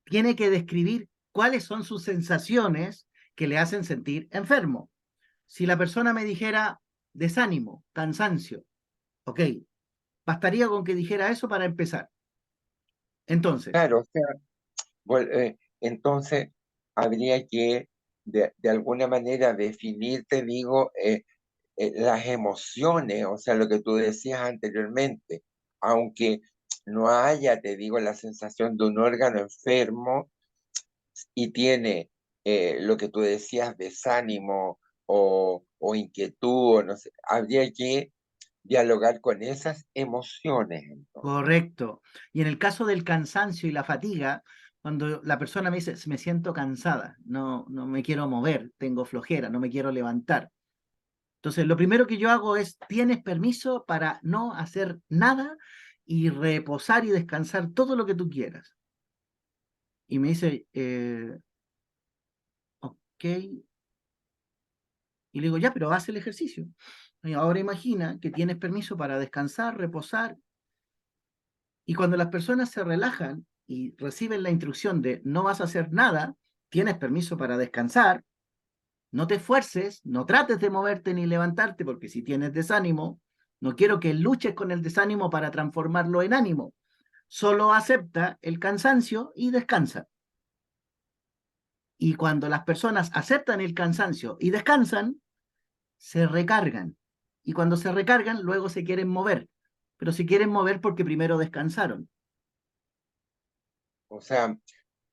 tiene que describir cuáles son sus sensaciones que le hacen sentir enfermo. Si la persona me dijera desánimo, cansancio, ok, bastaría con que dijera eso para empezar. Entonces, Claro, o sea, entonces habría que de alguna manera definir, te digo, las emociones, o sea, lo que tú decías anteriormente, aunque no haya, te digo, la sensación de un órgano enfermo, y tiene lo que tú decías, desánimo o inquietud, o no sé, habría que dialogar con esas emociones, entonces. correcto. Y en el caso del cansancio y la fatiga, cuando la persona me dice, me siento cansada, no me quiero mover, tengo flojera, no me quiero levantar. Entonces, lo primero que yo hago es, ¿tienes permiso para no hacer nada y reposar y descansar todo lo que tú quieras? Y me dice, ok. Y le digo, ya, pero haz el ejercicio. Y ahora imagina que tienes permiso para descansar, reposar. Y cuando las personas se relajan y reciben la instrucción de no vas a hacer nada, tienes permiso para descansar, no te esfuerces, no trates de moverte ni levantarte, porque si tienes desánimo, no quiero que luches con el desánimo para transformarlo en ánimo. Solo acepta el cansancio y descansa. Y cuando las personas aceptan el cansancio y descansan, se recargan. Y cuando se recargan, luego se quieren mover. Pero se quieren mover porque primero descansaron. O sea,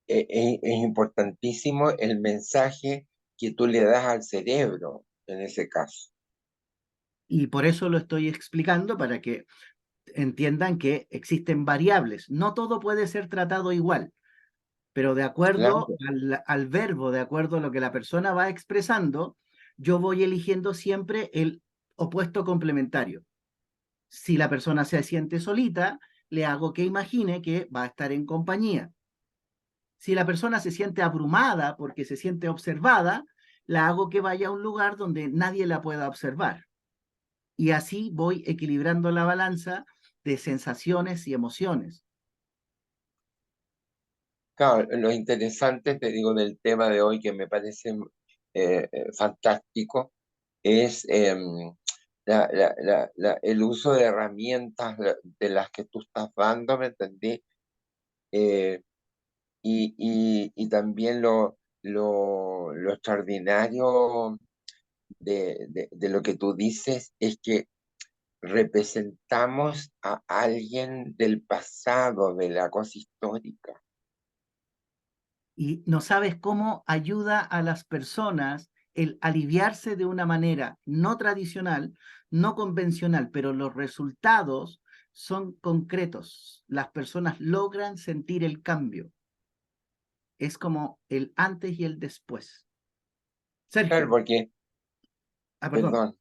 es importantísimo el mensaje que tú le das al cerebro en ese caso. Y por eso lo estoy explicando para que entiendan que existen variables. No todo puede ser tratado igual, pero de acuerdo Claro. al verbo, de acuerdo a lo que la persona va expresando, yo voy eligiendo siempre el opuesto complementario. Si la persona se siente solita, le hago que imagine que va a estar en compañía. Si la persona se siente abrumada porque se siente observada, la hago que vaya a un lugar donde nadie la pueda observar. Y así voy equilibrando la balanza de sensaciones y emociones. Claro, lo interesante, te digo, del tema de hoy que me parece fantástico es el uso de herramientas de las que tú estás dando, ¿me entendí? Eh, y también lo extraordinario de lo que tú dices es que representamos a alguien del pasado, de la cosa histórica. Y no sabes cómo ayuda a las personas el aliviarse de una manera no tradicional, no convencional, pero los resultados son concretos. Las personas logran sentir el cambio. Es como el antes y el después. Claro, Sergio, porque, perdón. perdón,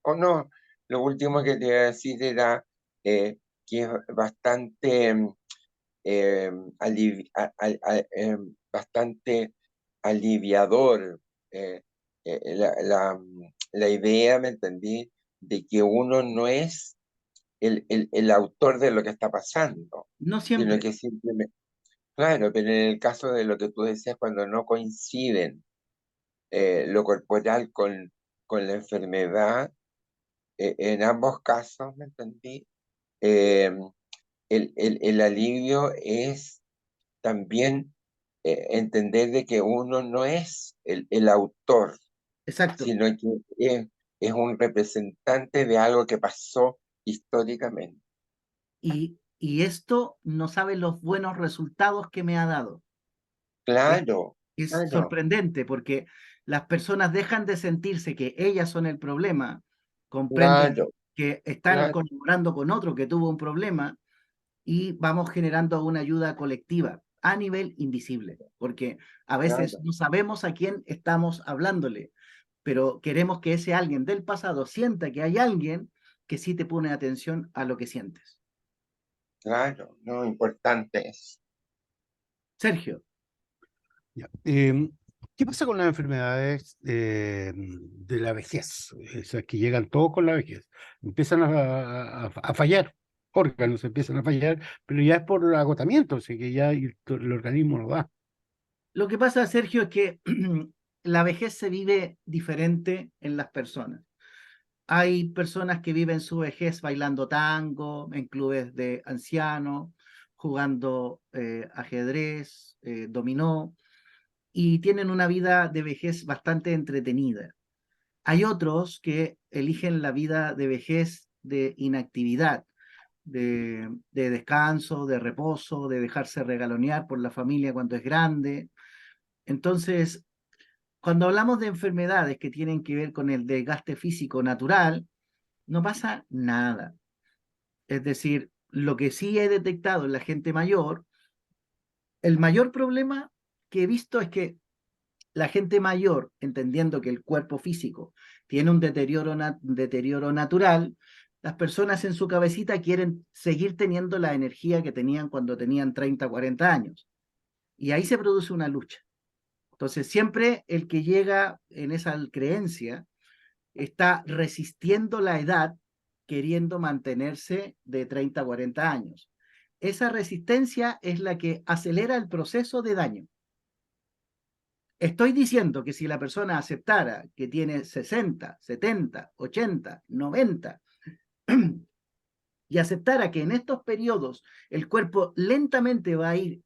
o no, lo último que te iba a decir era que es bastante, eh, bastante aliviador la idea, ¿me entendí?, de que uno no es el autor de lo que está pasando, No sino siempre. que simplemente, claro, pero en el caso de lo que tú decías, cuando no coinciden lo corporal con la enfermedad, en ambos casos, ¿me entendí? Eh, el alivio es también entender de que uno no es el autor, Exacto. sino que es un representante de algo que pasó históricamente. Y esto no sabe los buenos resultados que me ha dado. Claro, Es claro, sorprendente porque las personas dejan de sentirse que ellas son el problema, comprenden claro, que están claro, colaborando con otro que tuvo un problema y vamos generando una ayuda colectiva a nivel invisible, porque a veces claro, no sabemos a quién estamos hablándole, pero queremos que ese alguien del pasado sienta que hay alguien que sí te pone atención a lo que sientes. claro, no, importante es. Ya. ¿Qué pasa con las enfermedades de la vejez? Esas que llegan todos con la vejez. Empiezan a fallar, órganos empiezan a fallar, pero ya es por agotamiento, o sea que ya el organismo no da. Lo que pasa, Sergio, es que la vejez se vive diferente en las personas. Hay personas que viven su vejez bailando tango en clubes de ancianos, jugando ajedrez, dominó, y tienen una vida de vejez bastante entretenida. Hay otros que eligen la vida de vejez de inactividad, de descanso, de reposo, de dejarse regalonear por la familia cuando es grande. Entonces, cuando hablamos de enfermedades que tienen que ver con el desgaste físico natural, no pasa nada. Es decir, lo que sí he detectado en la gente mayor, el mayor problema que he visto es que la gente mayor, entendiendo que el cuerpo físico tiene un deterioro natural, las personas en su cabecita quieren seguir teniendo la energía que tenían cuando tenían 30, 40 años. Y ahí se produce una lucha. Entonces, siempre el que llega en esa creencia está resistiendo la edad queriendo mantenerse de 30 a 40 años. Esa resistencia es la que acelera el proceso de daño. Estoy diciendo que si la persona aceptara que tiene 60, 70, 80, 90 y aceptara que en estos periodos el cuerpo lentamente va a ir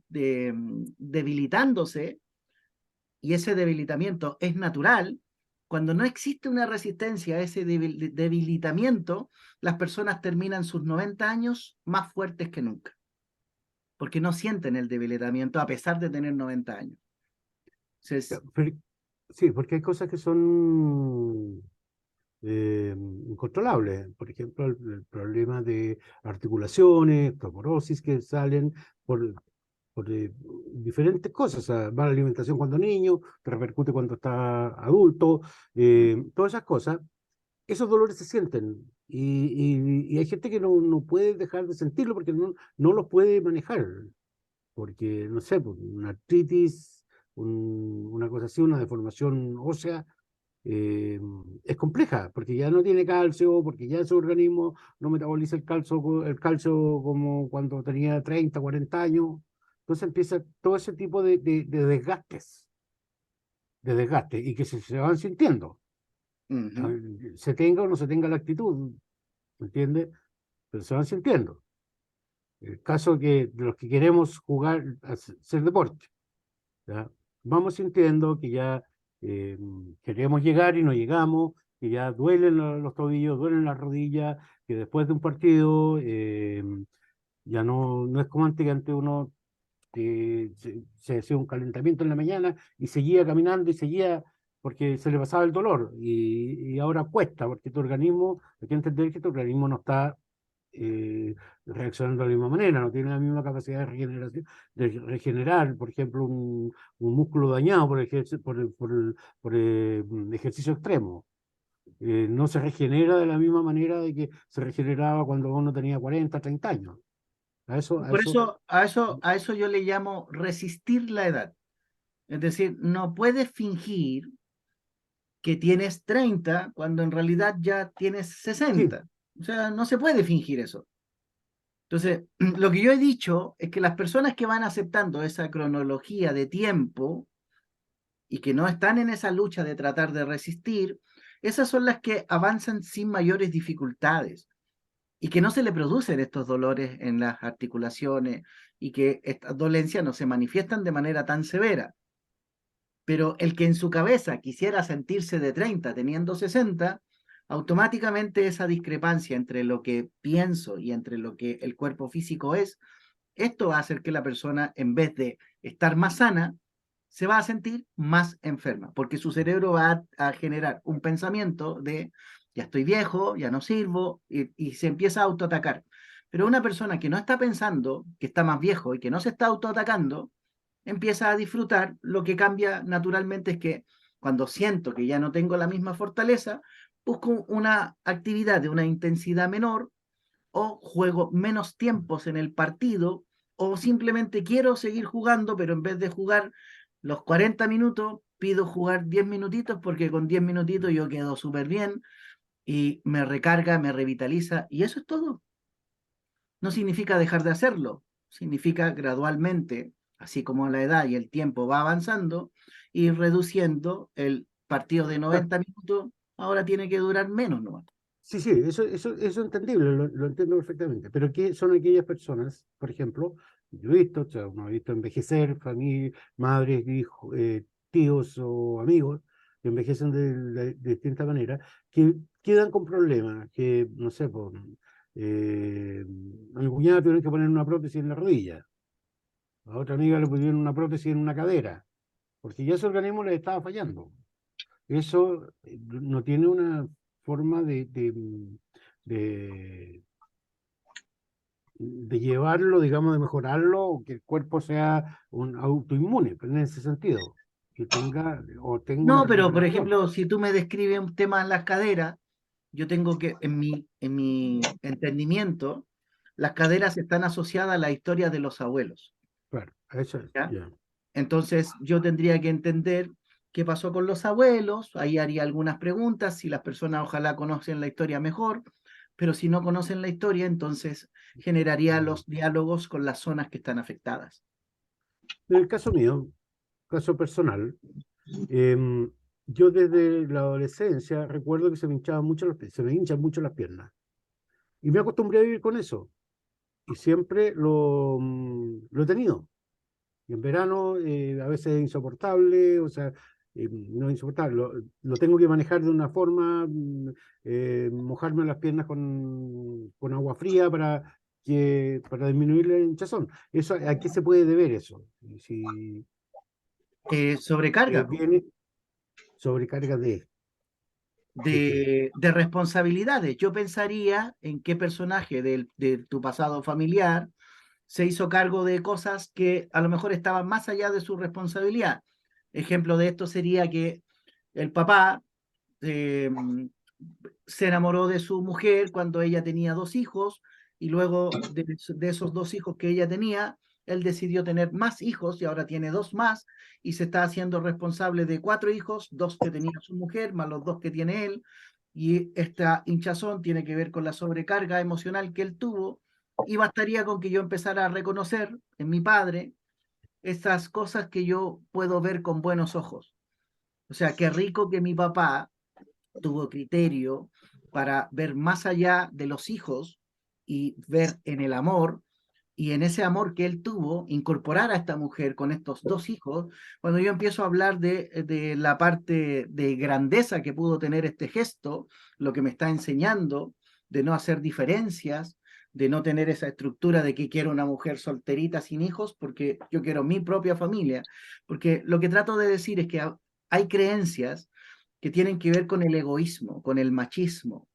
debilitándose y ese debilitamiento es natural, cuando no existe una resistencia a ese debilitamiento, las personas terminan sus 90 años más fuertes que nunca, porque no sienten el debilitamiento a pesar de tener 90 años. Ya, Entonces, sí, porque hay cosas que son incontrolables. Por ejemplo, el problema de articulaciones, osteoporosis que salen por diferentes cosas. O sea, mala alimentación cuando niño, repercute cuando está adulto, todas esas cosas. esos dolores se sienten. Y hay gente que no puede dejar de sentirlo porque no los puede manejar. Porque, no sé, pues, una artritis, una cosa así, una deformación ósea, eh, es compleja, porque ya no tiene calcio, porque ya su organismo no metaboliza el calcio como cuando tenía 30, 40 años. Entonces empieza todo ese tipo de desgastes, y que se van sintiendo. Ujú. Se tenga o no se tenga la actitud, ¿entiendes? Pero se van sintiendo. El caso que de los que queremos jugar, hacer deporte, ¿ya? Vamos sintiendo que ya eh, queremos llegar y no llegamos, que ya duelen los tobillos, duelen las rodillas, que después de un partido ya no es como antes, que antes uno se hacía un calentamiento en la mañana y seguía caminando y seguía porque se le pasaba el dolor, y ahora cuesta porque tu organismo, hay que entender que tu organismo no está eh, reaccionando de la misma manera, no tiene la misma capacidad de regeneración, de regenerar, por ejemplo, un músculo dañado por ejercicio extremo. No se regenera de la misma manera de que se regeneraba cuando uno tenía 40, 30 años. A Por eso, eso, a eso yo le llamo resistir la edad. Es decir, no puedes fingir que tienes 30 cuando en realidad ya tienes sí, 60. O sea, no se puede fingir eso. Entonces, lo que yo he dicho es que las personas que van aceptando esa cronología de tiempo y que no están en esa lucha de tratar de resistir, esas son las que avanzan sin mayores dificultades y que no se le producen estos dolores en las articulaciones y que estas dolencias no se manifiestan de manera tan severa. Pero el que en su cabeza quisiera sentirse de 30 teniendo 60, automáticamente esa discrepancia entre lo que pienso y entre lo que el cuerpo físico es, esto va a hacer que la persona, en vez de estar más sana, se va a sentir más enferma, porque su cerebro va a generar un pensamiento de ya estoy viejo, ya no sirvo, y se empieza a autoatacar. Pero una persona que no está pensando que está más viejo y que no se está autoatacando, empieza a disfrutar. Lo que cambia naturalmente es que cuando siento que ya no tengo la misma fortaleza, busco una actividad de una intensidad menor, o juego menos tiempos en el partido, o simplemente quiero seguir jugando, pero en vez de jugar los 40 minutos, pido jugar 10 minutitos porque con 10 minutitos yo quedo súper bien y me recarga, me revitaliza, y eso es todo. No significa dejar de hacerlo, significa gradualmente, así como la edad y el tiempo va avanzando, ir reduciendo el partido de claro. 90 minutos, ahora tiene que durar menos, ¿no? Sí, sí, eso es entendible, lo entiendo perfectamente. Pero ¿qué son aquellas personas, por ejemplo, yo he visto, o sea, uno ha visto envejecer, familia, madres, hijos, tíos o amigos que envejecen de distinta manera, que quedan con problemas, que, no sé, a mi cuñada tuvieron que poner una prótesis en la rodilla, a otra amiga le pusieron una prótesis en una cadera, porque ya ese organismo le estaba fallando. Eso no tiene una forma de, de llevarlo, digamos, de mejorarlo, o que el cuerpo sea un autoinmune, pero en ese sentido, que tenga una No, pero por recuperación. ejemplo, si tú me describes un tema en las caderas, yo tengo que, en mi entendimiento, las caderas están asociadas a la historia de los abuelos, Claro, eso es, ¿ya? ya. Entonces, yo tendría que entender qué pasó con los abuelos, ahí haría algunas preguntas, si las personas ojalá conocen la historia mejor, pero si no conocen la historia, entonces generaría Mm. los diálogos con las zonas que están afectadas. En el caso mío, caso personal, em, yo desde la adolescencia recuerdo que se me hinchan mucho las piernas. Y me acostumbré a vivir con eso. Y siempre lo he tenido. Y en verano a veces es insoportable, o sea, no es insoportable, lo tengo que manejar de una forma, mojarme las piernas con agua fría para disminuir el hinchazón. Eso, ¿a qué se puede deber eso? Si Sobrecarga, po, viene sobrecarga de qué. de responsabilidades. Yo pensaría en qué personaje de tu pasado familiar se hizo cargo de cosas que a lo mejor estaban más allá de su responsabilidad. Ejemplo de esto sería que el papá, eh, se enamoró de su mujer cuando ella tenía 2 hijos, y luego de esos 2 hijos que ella tenía, él decidió tener más hijos y ahora tiene 2 más, y se está haciendo responsable de 4 hijos, 2 que tenía su mujer, más los 2 que tiene él, y esta hinchazón tiene que ver con la sobrecarga emocional que él tuvo, y bastaría con que yo empezara a reconocer en mi padre esas cosas que yo puedo ver con buenos ojos. O sea, qué rico que mi papá tuvo criterio para ver más allá de los hijos y ver en el amor, y en ese amor que él tuvo, incorporar a esta mujer con estos 2 hijos. Cuando yo empiezo a hablar de la parte de grandeza que pudo tener este gesto, lo que me está enseñando de no hacer diferencias, de no tener esa estructura de que quiero una mujer solterita sin hijos, porque yo quiero mi propia familia, porque lo que trato de decir es que hay creencias que tienen que ver con el egoísmo, con el machismo,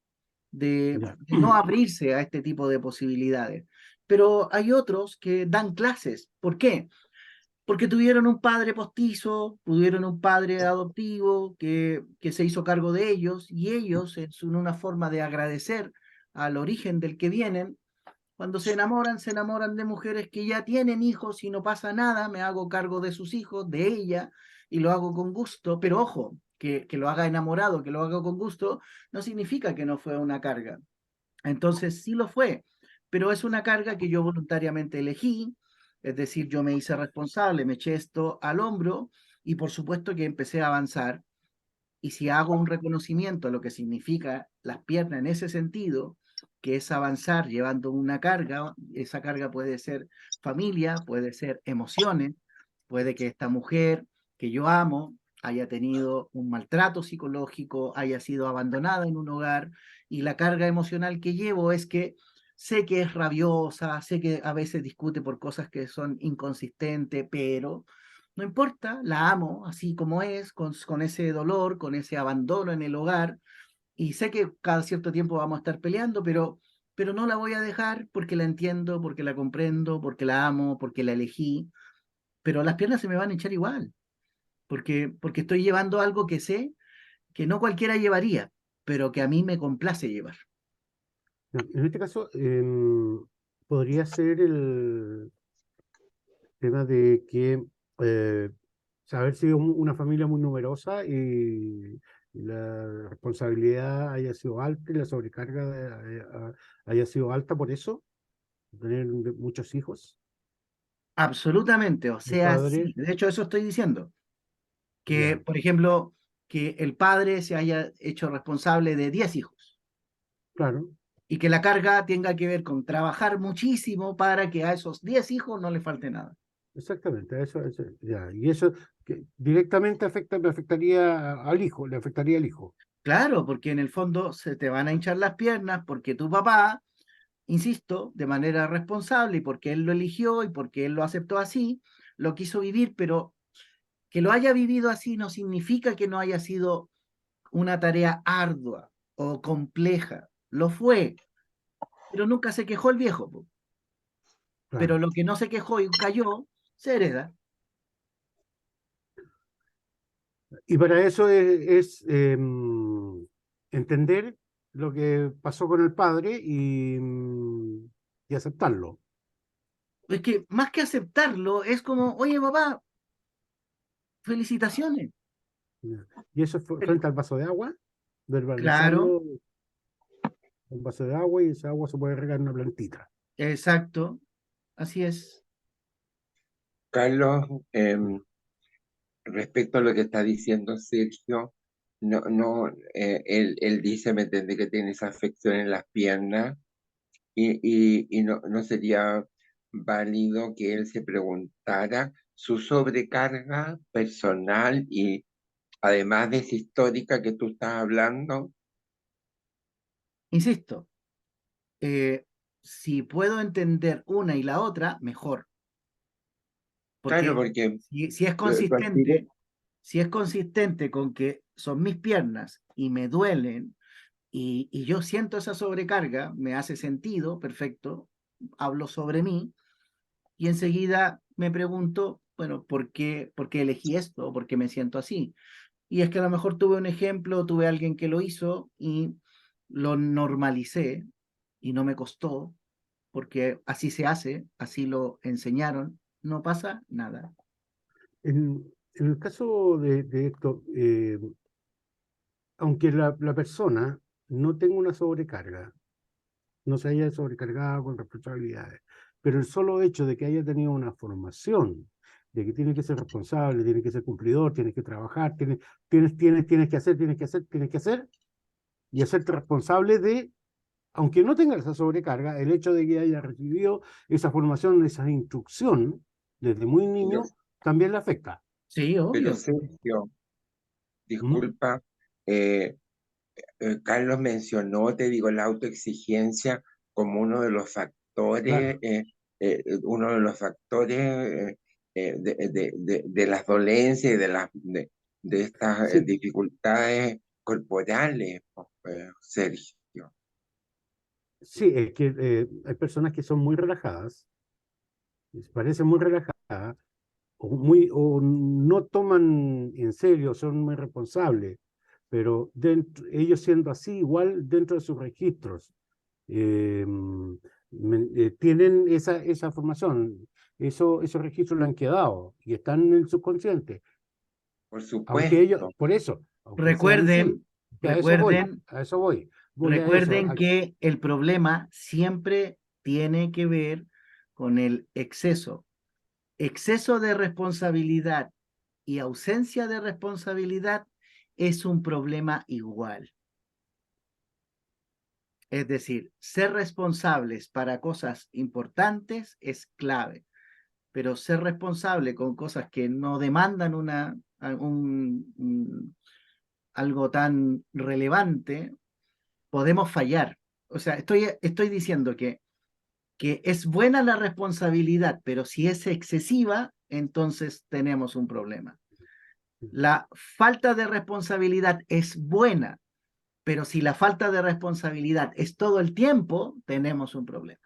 Ya. de no abrirse a este tipo de posibilidades. Pero hay otros que dan clases. ¿Por qué? Porque tuvieron un padre postizo, tuvieron un padre adoptivo que se hizo cargo de ellos, y ellos, en una forma de agradecer al origen del que vienen, cuando se enamoran de mujeres que ya tienen hijos y no pasa nada, me hago cargo de sus hijos, de ella, y lo hago con gusto. Pero ojo, que lo haga enamorado, que lo haga con gusto, no significa que no fue una carga. Entonces sí lo fue, pero es una carga que yo voluntariamente elegí, es decir, yo me hice responsable, me eché esto al hombro, y por supuesto que empecé a avanzar. Y si hago un reconocimiento a lo que significa las piernas en ese sentido, que es avanzar llevando una carga, esa carga puede ser familia, puede ser emociones, puede que esta mujer que yo amo haya tenido un maltrato psicológico, haya sido abandonada en un hogar, y la carga emocional que llevo es que sé que es rabiosa, sé que a veces discute por cosas que son inconsistentes, pero no importa, la amo así como es, con ese dolor, con ese abandono en el hogar, y sé que cada cierto tiempo vamos a estar peleando, pero no la voy a dejar porque la entiendo, porque la comprendo, porque la amo, porque la elegí. Pero las piernas se me van a echar igual, porque estoy llevando algo que sé que no cualquiera llevaría, pero que a mí me complace llevar. En este caso, podría ser el tema de que haber sido una familia muy numerosa y la responsabilidad haya sido alta y la sobrecarga haya sido alta por eso, tener muchos hijos. Absolutamente, o El sea, padre, sí. De hecho, eso estoy diciendo. Que, ya, por ejemplo, que el padre se haya hecho responsable de 10 hijos, claro, y que la carga tenga que ver con trabajar muchísimo para que a esos 10 hijos no le falte nada. exactamente, eso, ya. Y eso que directamente me afectaría al hijo, le afectaría al hijo. Claro, porque en el fondo se te van a hinchar las piernas porque tu papá, insisto, de manera responsable, y porque él lo eligió y porque él lo aceptó así, lo quiso vivir, pero que lo haya vivido así no significa que no haya sido una tarea ardua o compleja. Lo fue, pero nunca se quejó el viejo, po. Pero Claro. lo que no se quejó y cayó, se hereda. Y para eso entender lo que pasó con el padre y aceptarlo. Es que más que aceptarlo, es como, oye papá, felicitaciones. ¿Ya? Y eso frente al vaso de agua, Claro, verbalizarlo, un vaso de agua y esa agua se puede regar en una plantita. exacto, así es. Carlos, respecto a lo que está diciendo Sergio, él dice, me entiende, que tiene esa afección en las piernas y no sería válido que él se preguntara su sobrecarga personal y además de esa histórica que tú estás hablando. Insisto, eh, si puedo entender una y la otra, mejor. Claro, Porque porque si es tú aspiras. consistente, si es consistente con que son mis piernas y me duelen, y yo siento esa sobrecarga, me hace sentido, perfecto, hablo sobre mí, y enseguida me pregunto, bueno, por qué elegí esto? ¿Por qué me siento así? y es que a lo mejor tuve un ejemplo, tuve alguien que lo hizo y lo normalicé y no me costó, porque así se hace, así lo enseñaron, no pasa nada. En el caso de esto, aunque la persona no tenga una sobrecarga, no se haya sobrecargado con responsabilidades, pero el solo hecho de que haya tenido una formación, de que tiene que ser responsable, tiene que ser cumplidor, tienes que trabajar, tienes que hacer, tienes que hacer, y hacerte responsable de, aunque no tenga esa sobrecarga, el hecho de que haya recibido esa formación, esa instrucción desde muy Pero, niño, también le afecta. Sí, pero obvio. Sergio, ¿Mm? disculpa, Carlos mencionó, te digo, la autoexigencia como Claro. uno de los factores de las dolencias y de estas Sí, dificultades corporales, pues, Sergio. sí, es que hay personas que son muy relajadas, parecen muy relajadas, o no toman en serio, son muy responsables, pero ellos siendo así, igual dentro de sus registros, tienen esa formación, esos registros le han quedado y están en el subconsciente, Por aunque ellos, supuesto, por eso, aunque sean así, Recuerden, que recuerden, a eso voy a eso, recuerden que el problema siempre tiene que ver con el exceso. Exceso de responsabilidad y ausencia de responsabilidad es un problema igual. Es decir, ser responsables para cosas importantes es clave, pero ser responsable con cosas que no demandan algo tan relevante, podemos fallar. O sea, estoy diciendo que es buena la responsabilidad, pero si es excesiva, entonces tenemos un problema. La falta de responsabilidad es buena, pero si la falta de responsabilidad es todo el tiempo, tenemos un problema.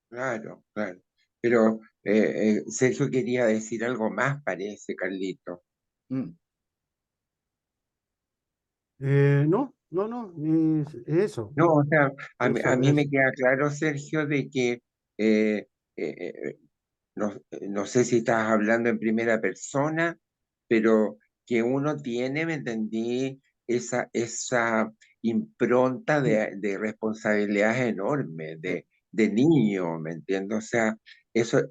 claro, claro. Pero Sergio quería decir algo más, parece, Carlito. Mm. no, es eso, No, o sea, a eso mí es, me queda claro, Sergio, de que eh, eh, no sé si estás hablando en primera persona, pero que uno tiene, me entendí, esa impronta de responsabilidades enormes, de niño, ¿me entiendes? O sea, eso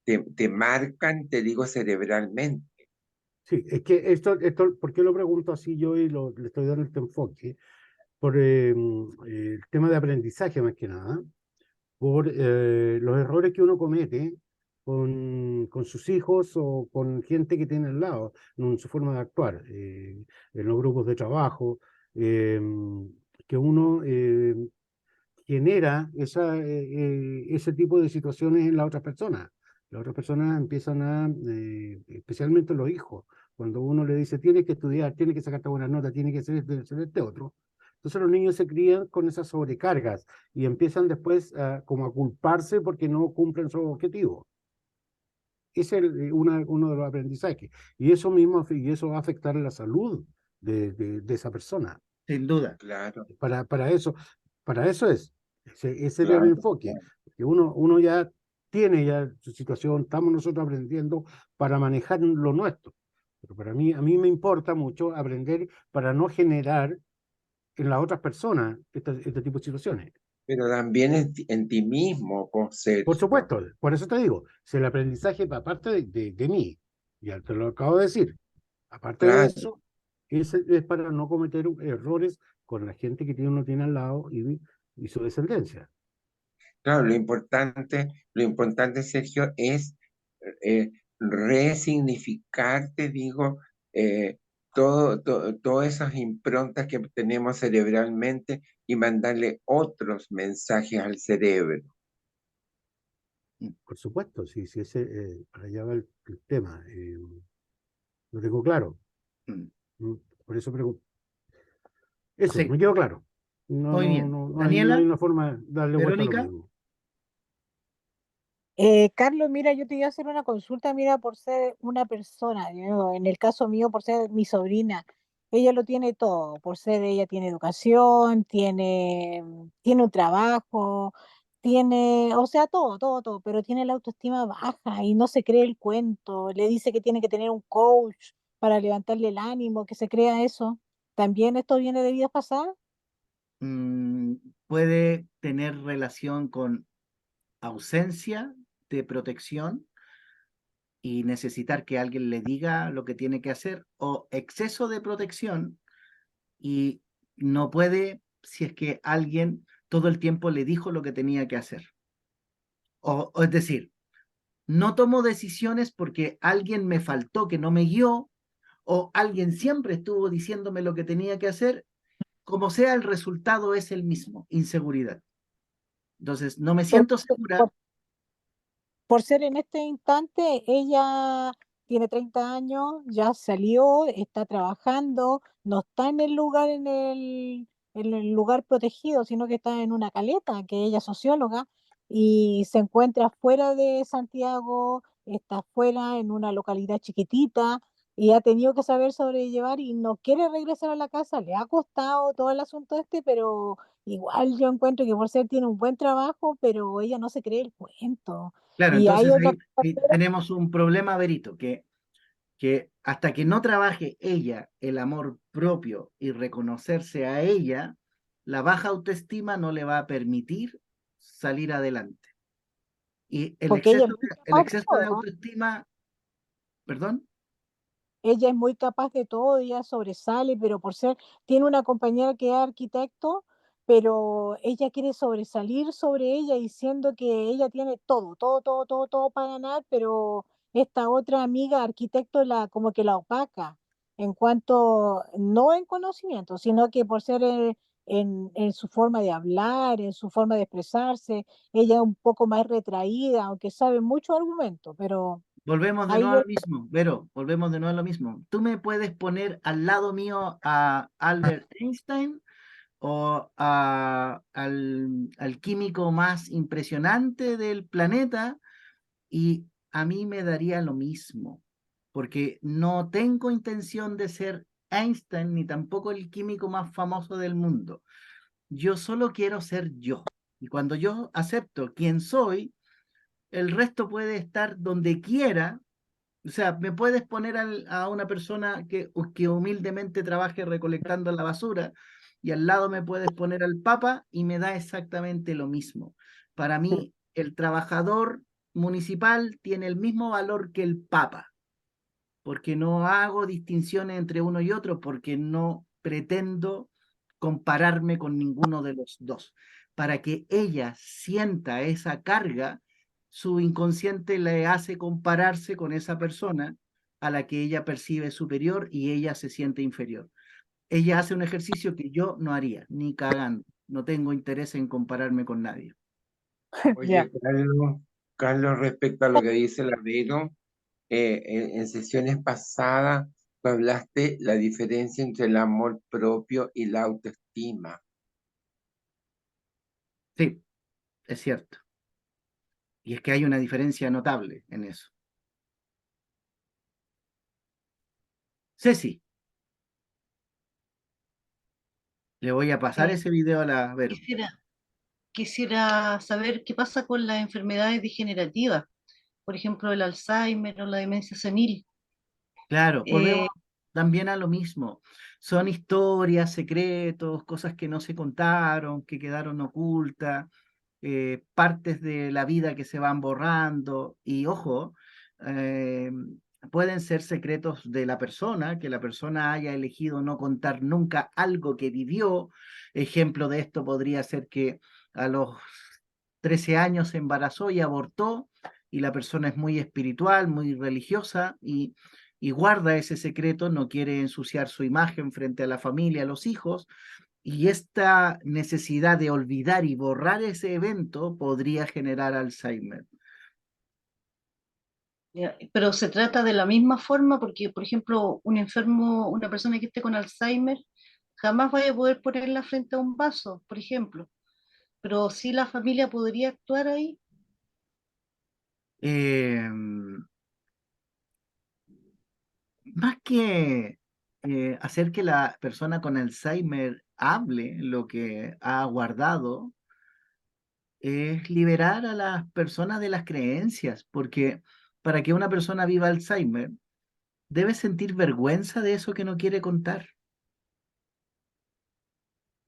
te marcan, te digo, cerebralmente. sí, es que ¿por qué lo pregunto así yo y le estoy dando este enfoque? Por el tema de aprendizaje más que nada, por los errores que uno comete con sus hijos o con gente que tiene al lado, en su forma de actuar, en los grupos de trabajo, eh, que uno genera ese tipo de situaciones en las otras personas. Las otras personas empiezan especialmente los hijos, cuando uno le dice, tienes que estudiar, tienes que sacarte buenas notas, tienes que ser este otro. Entonces los niños se crían con esas sobrecargas y empiezan después como a culparse porque no cumplen sus objetivos. Ese es uno de los aprendizajes. Y eso mismo, y eso va a afectar la salud de esa persona. Sin duda. Claro, Para, para eso, para eso ese era el claro, enfoque, claro. que uno ya tiene ya su situación, estamos nosotros aprendiendo para manejar lo nuestro. Pero a mí me importa mucho aprender para no generar en las otras personas este tipo de situaciones. Pero también en ti mismo, pues, Por Sergio. supuesto, por eso te digo, si el aprendizaje, aparte de mí, ya te lo acabo de decir, aparte de Claro. eso, es para no cometer errores con la gente que uno tiene al lado y su descendencia. Claro, lo importante, Sergio, es eh, resignificar, te digo, todas esas improntas que tenemos cerebralmente y mandarle otros mensajes al cerebro. Por supuesto, sí, sí, para allá va el tema. Lo tengo claro. Mm. Mm, Por eso pregunto. Eso, Sí, me quedó claro. muy bien. No hay Daniela, una forma de darle vuelta a lo Verónica. mismo. Carlos, mira, yo te iba a hacer una consulta, mira, por ser una persona, en el caso mío, por ser mi sobrina, ella lo tiene todo, por ser ella tiene educación, tiene un trabajo, tiene, o sea, todo, todo, todo, pero tiene la autoestima baja y no se cree el cuento, le dice que tiene que tener un coach para levantarle el ánimo, que se crea eso. ¿También esto viene de vidas pasadas? Mm, puede tener relación con ausencia de protección y necesitar que alguien le diga lo que tiene que hacer, o exceso de protección y no puede si es que alguien todo el tiempo le dijo lo que tenía que hacer. O es decir, no tomo decisiones porque alguien me faltó, que no me guió, o alguien siempre estuvo diciéndome lo que tenía que hacer. Como sea, el resultado es el mismo, inseguridad. Entonces, no me Por, siento por segura. por ser en este instante, ella tiene 30 años, ya salió, está trabajando, no está en el lugar, en el lugar protegido, sino que está en una caleta, que ella es socióloga, y se encuentra fuera de Santiago, está fuera en una localidad chiquitita, y ha tenido que saber sobrellevar y no quiere regresar a la casa, le ha costado todo el asunto este, pero igual yo encuentro que por ser tiene un buen trabajo, pero ella no se cree el cuento. Claro, Y hay entonces otra ahí tenemos un problema, Berito, que hasta que no trabaje ella el amor propio y reconocerse a ella, la baja autoestima no le va a permitir salir adelante. Y porque ella es muy el capaz de exceso de todo, autoestima, perdón, ella es muy capaz de todo, ella sobresale, pero por ser, tiene una compañera que es arquitecto, pero ella quiere sobresalir sobre ella diciendo que ella tiene todo, todo, todo, todo, todo para ganar, pero esta otra amiga arquitecto la como que la opaca en cuanto, no en conocimiento, sino que por ser en su forma de hablar, en su forma de expresarse, ella es un poco más retraída, aunque sabe muchos argumentos, pero volvemos de ahí nuevo a yo lo mismo, Vero, volvemos de nuevo a lo mismo. ¿Tú me puedes poner al lado mío a Albert Einstein o al químico más impresionante del planeta? Y a mí me daría lo mismo, porque no tengo intención de ser Einstein ni tampoco el químico más famoso del mundo. Yo solo quiero ser yo. Y cuando yo acepto quién soy, el resto puede estar donde quiera. O sea, me puedes poner a una persona que humildemente trabaje recolectando la basura y al lado me puedes poner al papa y me da exactamente lo mismo. Para mí, el trabajador municipal tiene el mismo valor que el papa, porque no hago distinciones entre uno y otro, porque no pretendo compararme con ninguno de los dos. Para que ella sienta esa carga, su inconsciente le hace compararse con esa persona a la que ella percibe superior y ella se siente inferior. Ella hace un ejercicio que yo no haría, ni cagando. No tengo interés en compararme con nadie. ya. Oye, Carlos, respecto a lo que dice la Vero, en sesiones pasadas tú hablaste la diferencia entre el amor propio y la autoestima. Sí, es cierto. Y es que hay una diferencia notable en eso. Ceci, le voy a pasar Eh, ese video a la Vero. quisiera, quisiera saber qué pasa con las enfermedades degenerativas, por ejemplo, el Alzheimer o la demencia senil. Claro, volvemos Eh, también a lo mismo. Son historias, secretos, cosas que no se contaron, que quedaron ocultas, partes de la vida que se van borrando. Y ojo, eh, pueden ser secretos de la persona, que la persona haya elegido no contar nunca algo que vivió. Ejemplo de esto podría ser que a los 13 años se embarazó y abortó, y la persona es muy espiritual, muy religiosa y guarda ese secreto, no quiere ensuciar su imagen frente a la familia, a los hijos, y esta necesidad de olvidar y borrar ese evento podría generar Alzheimer. pero se trata de la misma forma porque, por ejemplo, un enfermo, una persona que esté con Alzheimer, jamás vaya a poder ponerla frente a un vaso, por ejemplo, pero sí la familia podría actuar ahí. Más que hacer que la persona con Alzheimer hable lo que ha guardado, es liberar a las personas de las creencias, porque para que una persona viva Alzheimer, debe sentir vergüenza de eso que no quiere contar.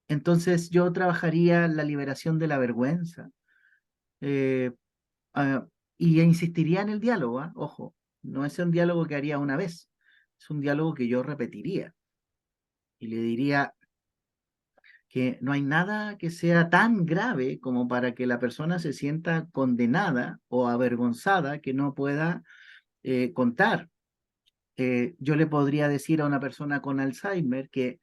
Entonces yo trabajaría la liberación de la vergüenza eh, ah, y insistiría en el diálogo, ¿ah? Ojo, no es un diálogo que haría una vez, es un diálogo que yo repetiría y le diría que no hay nada que sea tan grave como para que la persona se sienta condenada o avergonzada que no pueda contar. Yo le podría decir a una persona con Alzheimer que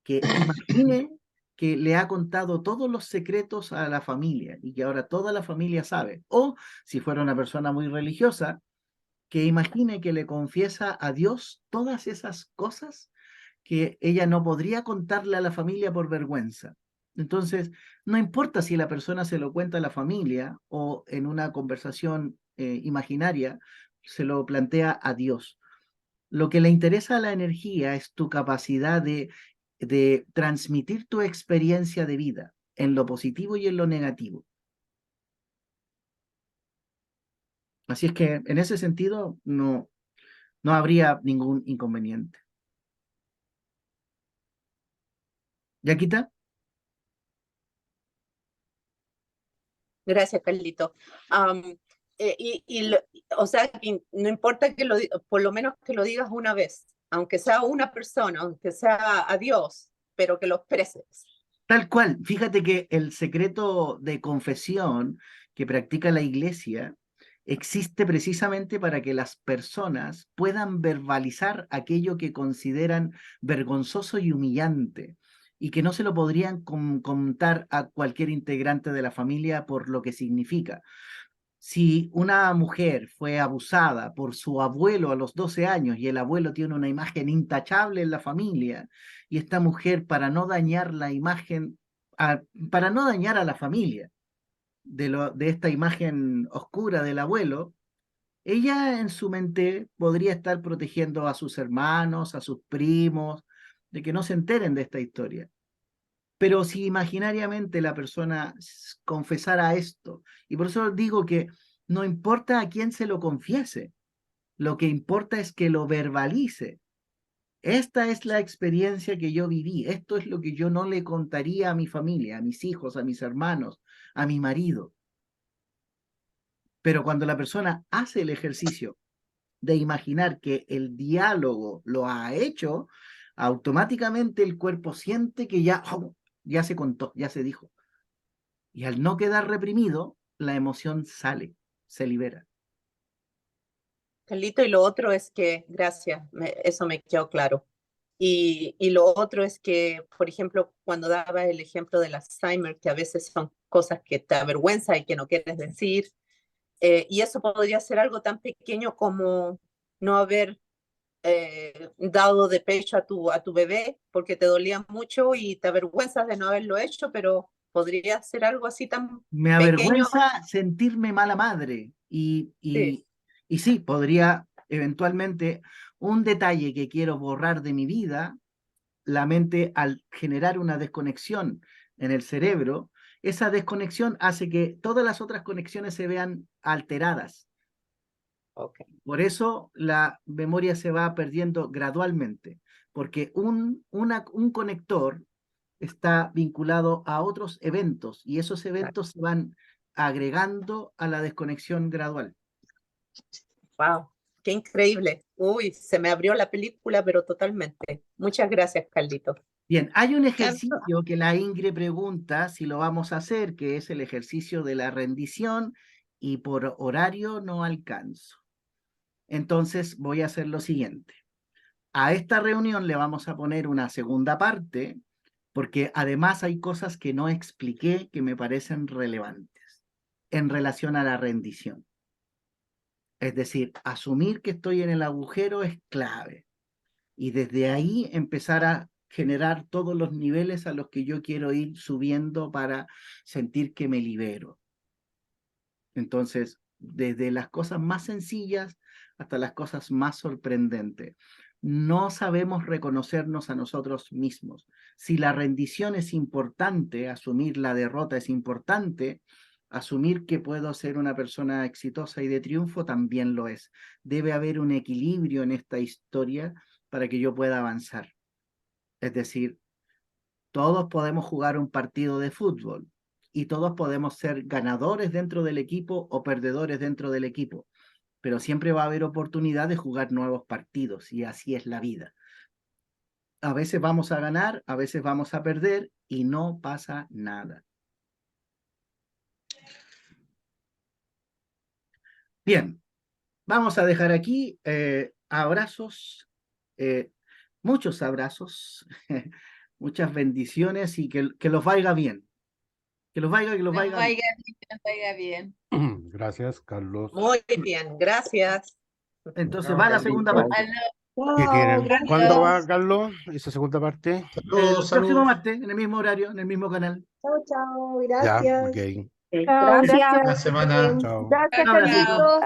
imagine que le ha contado todos los secretos a la familia y que ahora toda la familia sabe. O si fuera una persona muy religiosa, que imagine que le confiesa a Dios todas esas cosas que ella no podría contarle a la familia por vergüenza. Entonces, no importa si la persona se lo cuenta a la familia o en una conversación imaginaria, se lo plantea a Dios. Lo que le interesa a la energía es tu capacidad de transmitir tu experiencia de vida en lo positivo y en lo negativo. Así es que en ese sentido no habría ningún inconveniente. ¿Yaquita? Gracias, Carlito. O sea, que no importa que por lo menos que lo digas una vez, aunque sea una persona, aunque sea a Dios, pero que lo expreses. Tal cual. Fíjate que el secreto de confesión que practica la iglesia existe precisamente para que las personas puedan verbalizar aquello que consideran vergonzoso y humillante y que no se lo podrían contar a cualquier integrante de la familia por lo que significa. Si una mujer fue abusada por su abuelo a los 12 años y el abuelo tiene una imagen intachable en la familia, y esta mujer, para no dañar la imagen, para no dañar a la familia de esta imagen oscura del abuelo, ella en su mente podría estar protegiendo a sus hermanos, a sus primos, de que no se enteren de esta historia. Pero si imaginariamente la persona confesara esto, y por eso digo que no importa a quién se lo confiese, lo que importa es que lo verbalice. Esta es la experiencia que yo viví, esto es lo que yo no le contaría a mi familia, a mis hijos, a mis hermanos, a mi marido. Pero cuando la persona hace el ejercicio de imaginar que el diálogo lo ha hecho, automáticamente el cuerpo siente que ya se contó, ya se dijo. Y al no quedar reprimido, la emoción sale, se libera. Carlito, y lo otro es que, gracias, eso me quedó claro. Y lo otro es que, por ejemplo, cuando daba el ejemplo del Alzheimer, que a veces son cosas que te avergüenza y que no quieres decir, y eso podría ser algo tan pequeño como no haber dado de pecho a tu bebé porque te dolía mucho y te avergüenzas de no haberlo hecho, pero podría ser algo así tan Me pequeño. avergüenza sentirme mala madre Sí. y sí, podría eventualmente un detalle que quiero borrar de mi vida, la mente al generar una desconexión en el cerebro, esa desconexión hace que todas las otras conexiones se vean alteradas. Okay. Por eso la memoria se va perdiendo gradualmente, porque un conector está vinculado a otros eventos y esos eventos se van agregando a la desconexión gradual. Wow, qué increíble. Uy, se me abrió la película, pero totalmente. Muchas gracias, Carlito. Bien, hay un ejercicio que la Ingrid pregunta si lo vamos a hacer, que es el ejercicio de la rendición, y por horario no alcanzo. Entonces voy a hacer lo siguiente. A esta reunión le vamos a poner una segunda parte, porque además hay cosas que no expliqué que me parecen relevantes en relación a la rendición. Es decir, asumir que estoy en el agujero es clave. Y desde ahí empezar a generar todos los niveles a los que yo quiero ir subiendo para sentir que me libero. Entonces, desde las cosas más sencillas hasta las cosas más sorprendentes. No sabemos reconocernos a nosotros mismos. Si la rendición es importante, asumir la derrota es importante, asumir que puedo ser una persona exitosa y de triunfo también lo es. Debe haber un equilibrio en esta historia para que yo pueda avanzar. Es decir, todos podemos jugar un partido de fútbol y todos podemos ser ganadores dentro del equipo o perdedores dentro del equipo, pero siempre va a haber oportunidad de jugar nuevos partidos y así es la vida. A veces vamos a ganar, a veces vamos a perder y no pasa nada. Bien, vamos a dejar aquí abrazos, muchos abrazos, muchas bendiciones y que los vaya bien. Que los vaya bien. Gracias, Carlos. Muy bien, gracias. Entonces va la segunda parte. ¿Qué tienen? gracias. ¿Cuándo va, Carlos, esa segunda parte? El próximo martes, en el mismo horario, en el mismo canal. Chao, Ya, gracias. ok. Chao, Gracias. gracias. Buena semana. Chao. Gracias, Un abracito. Carlitos.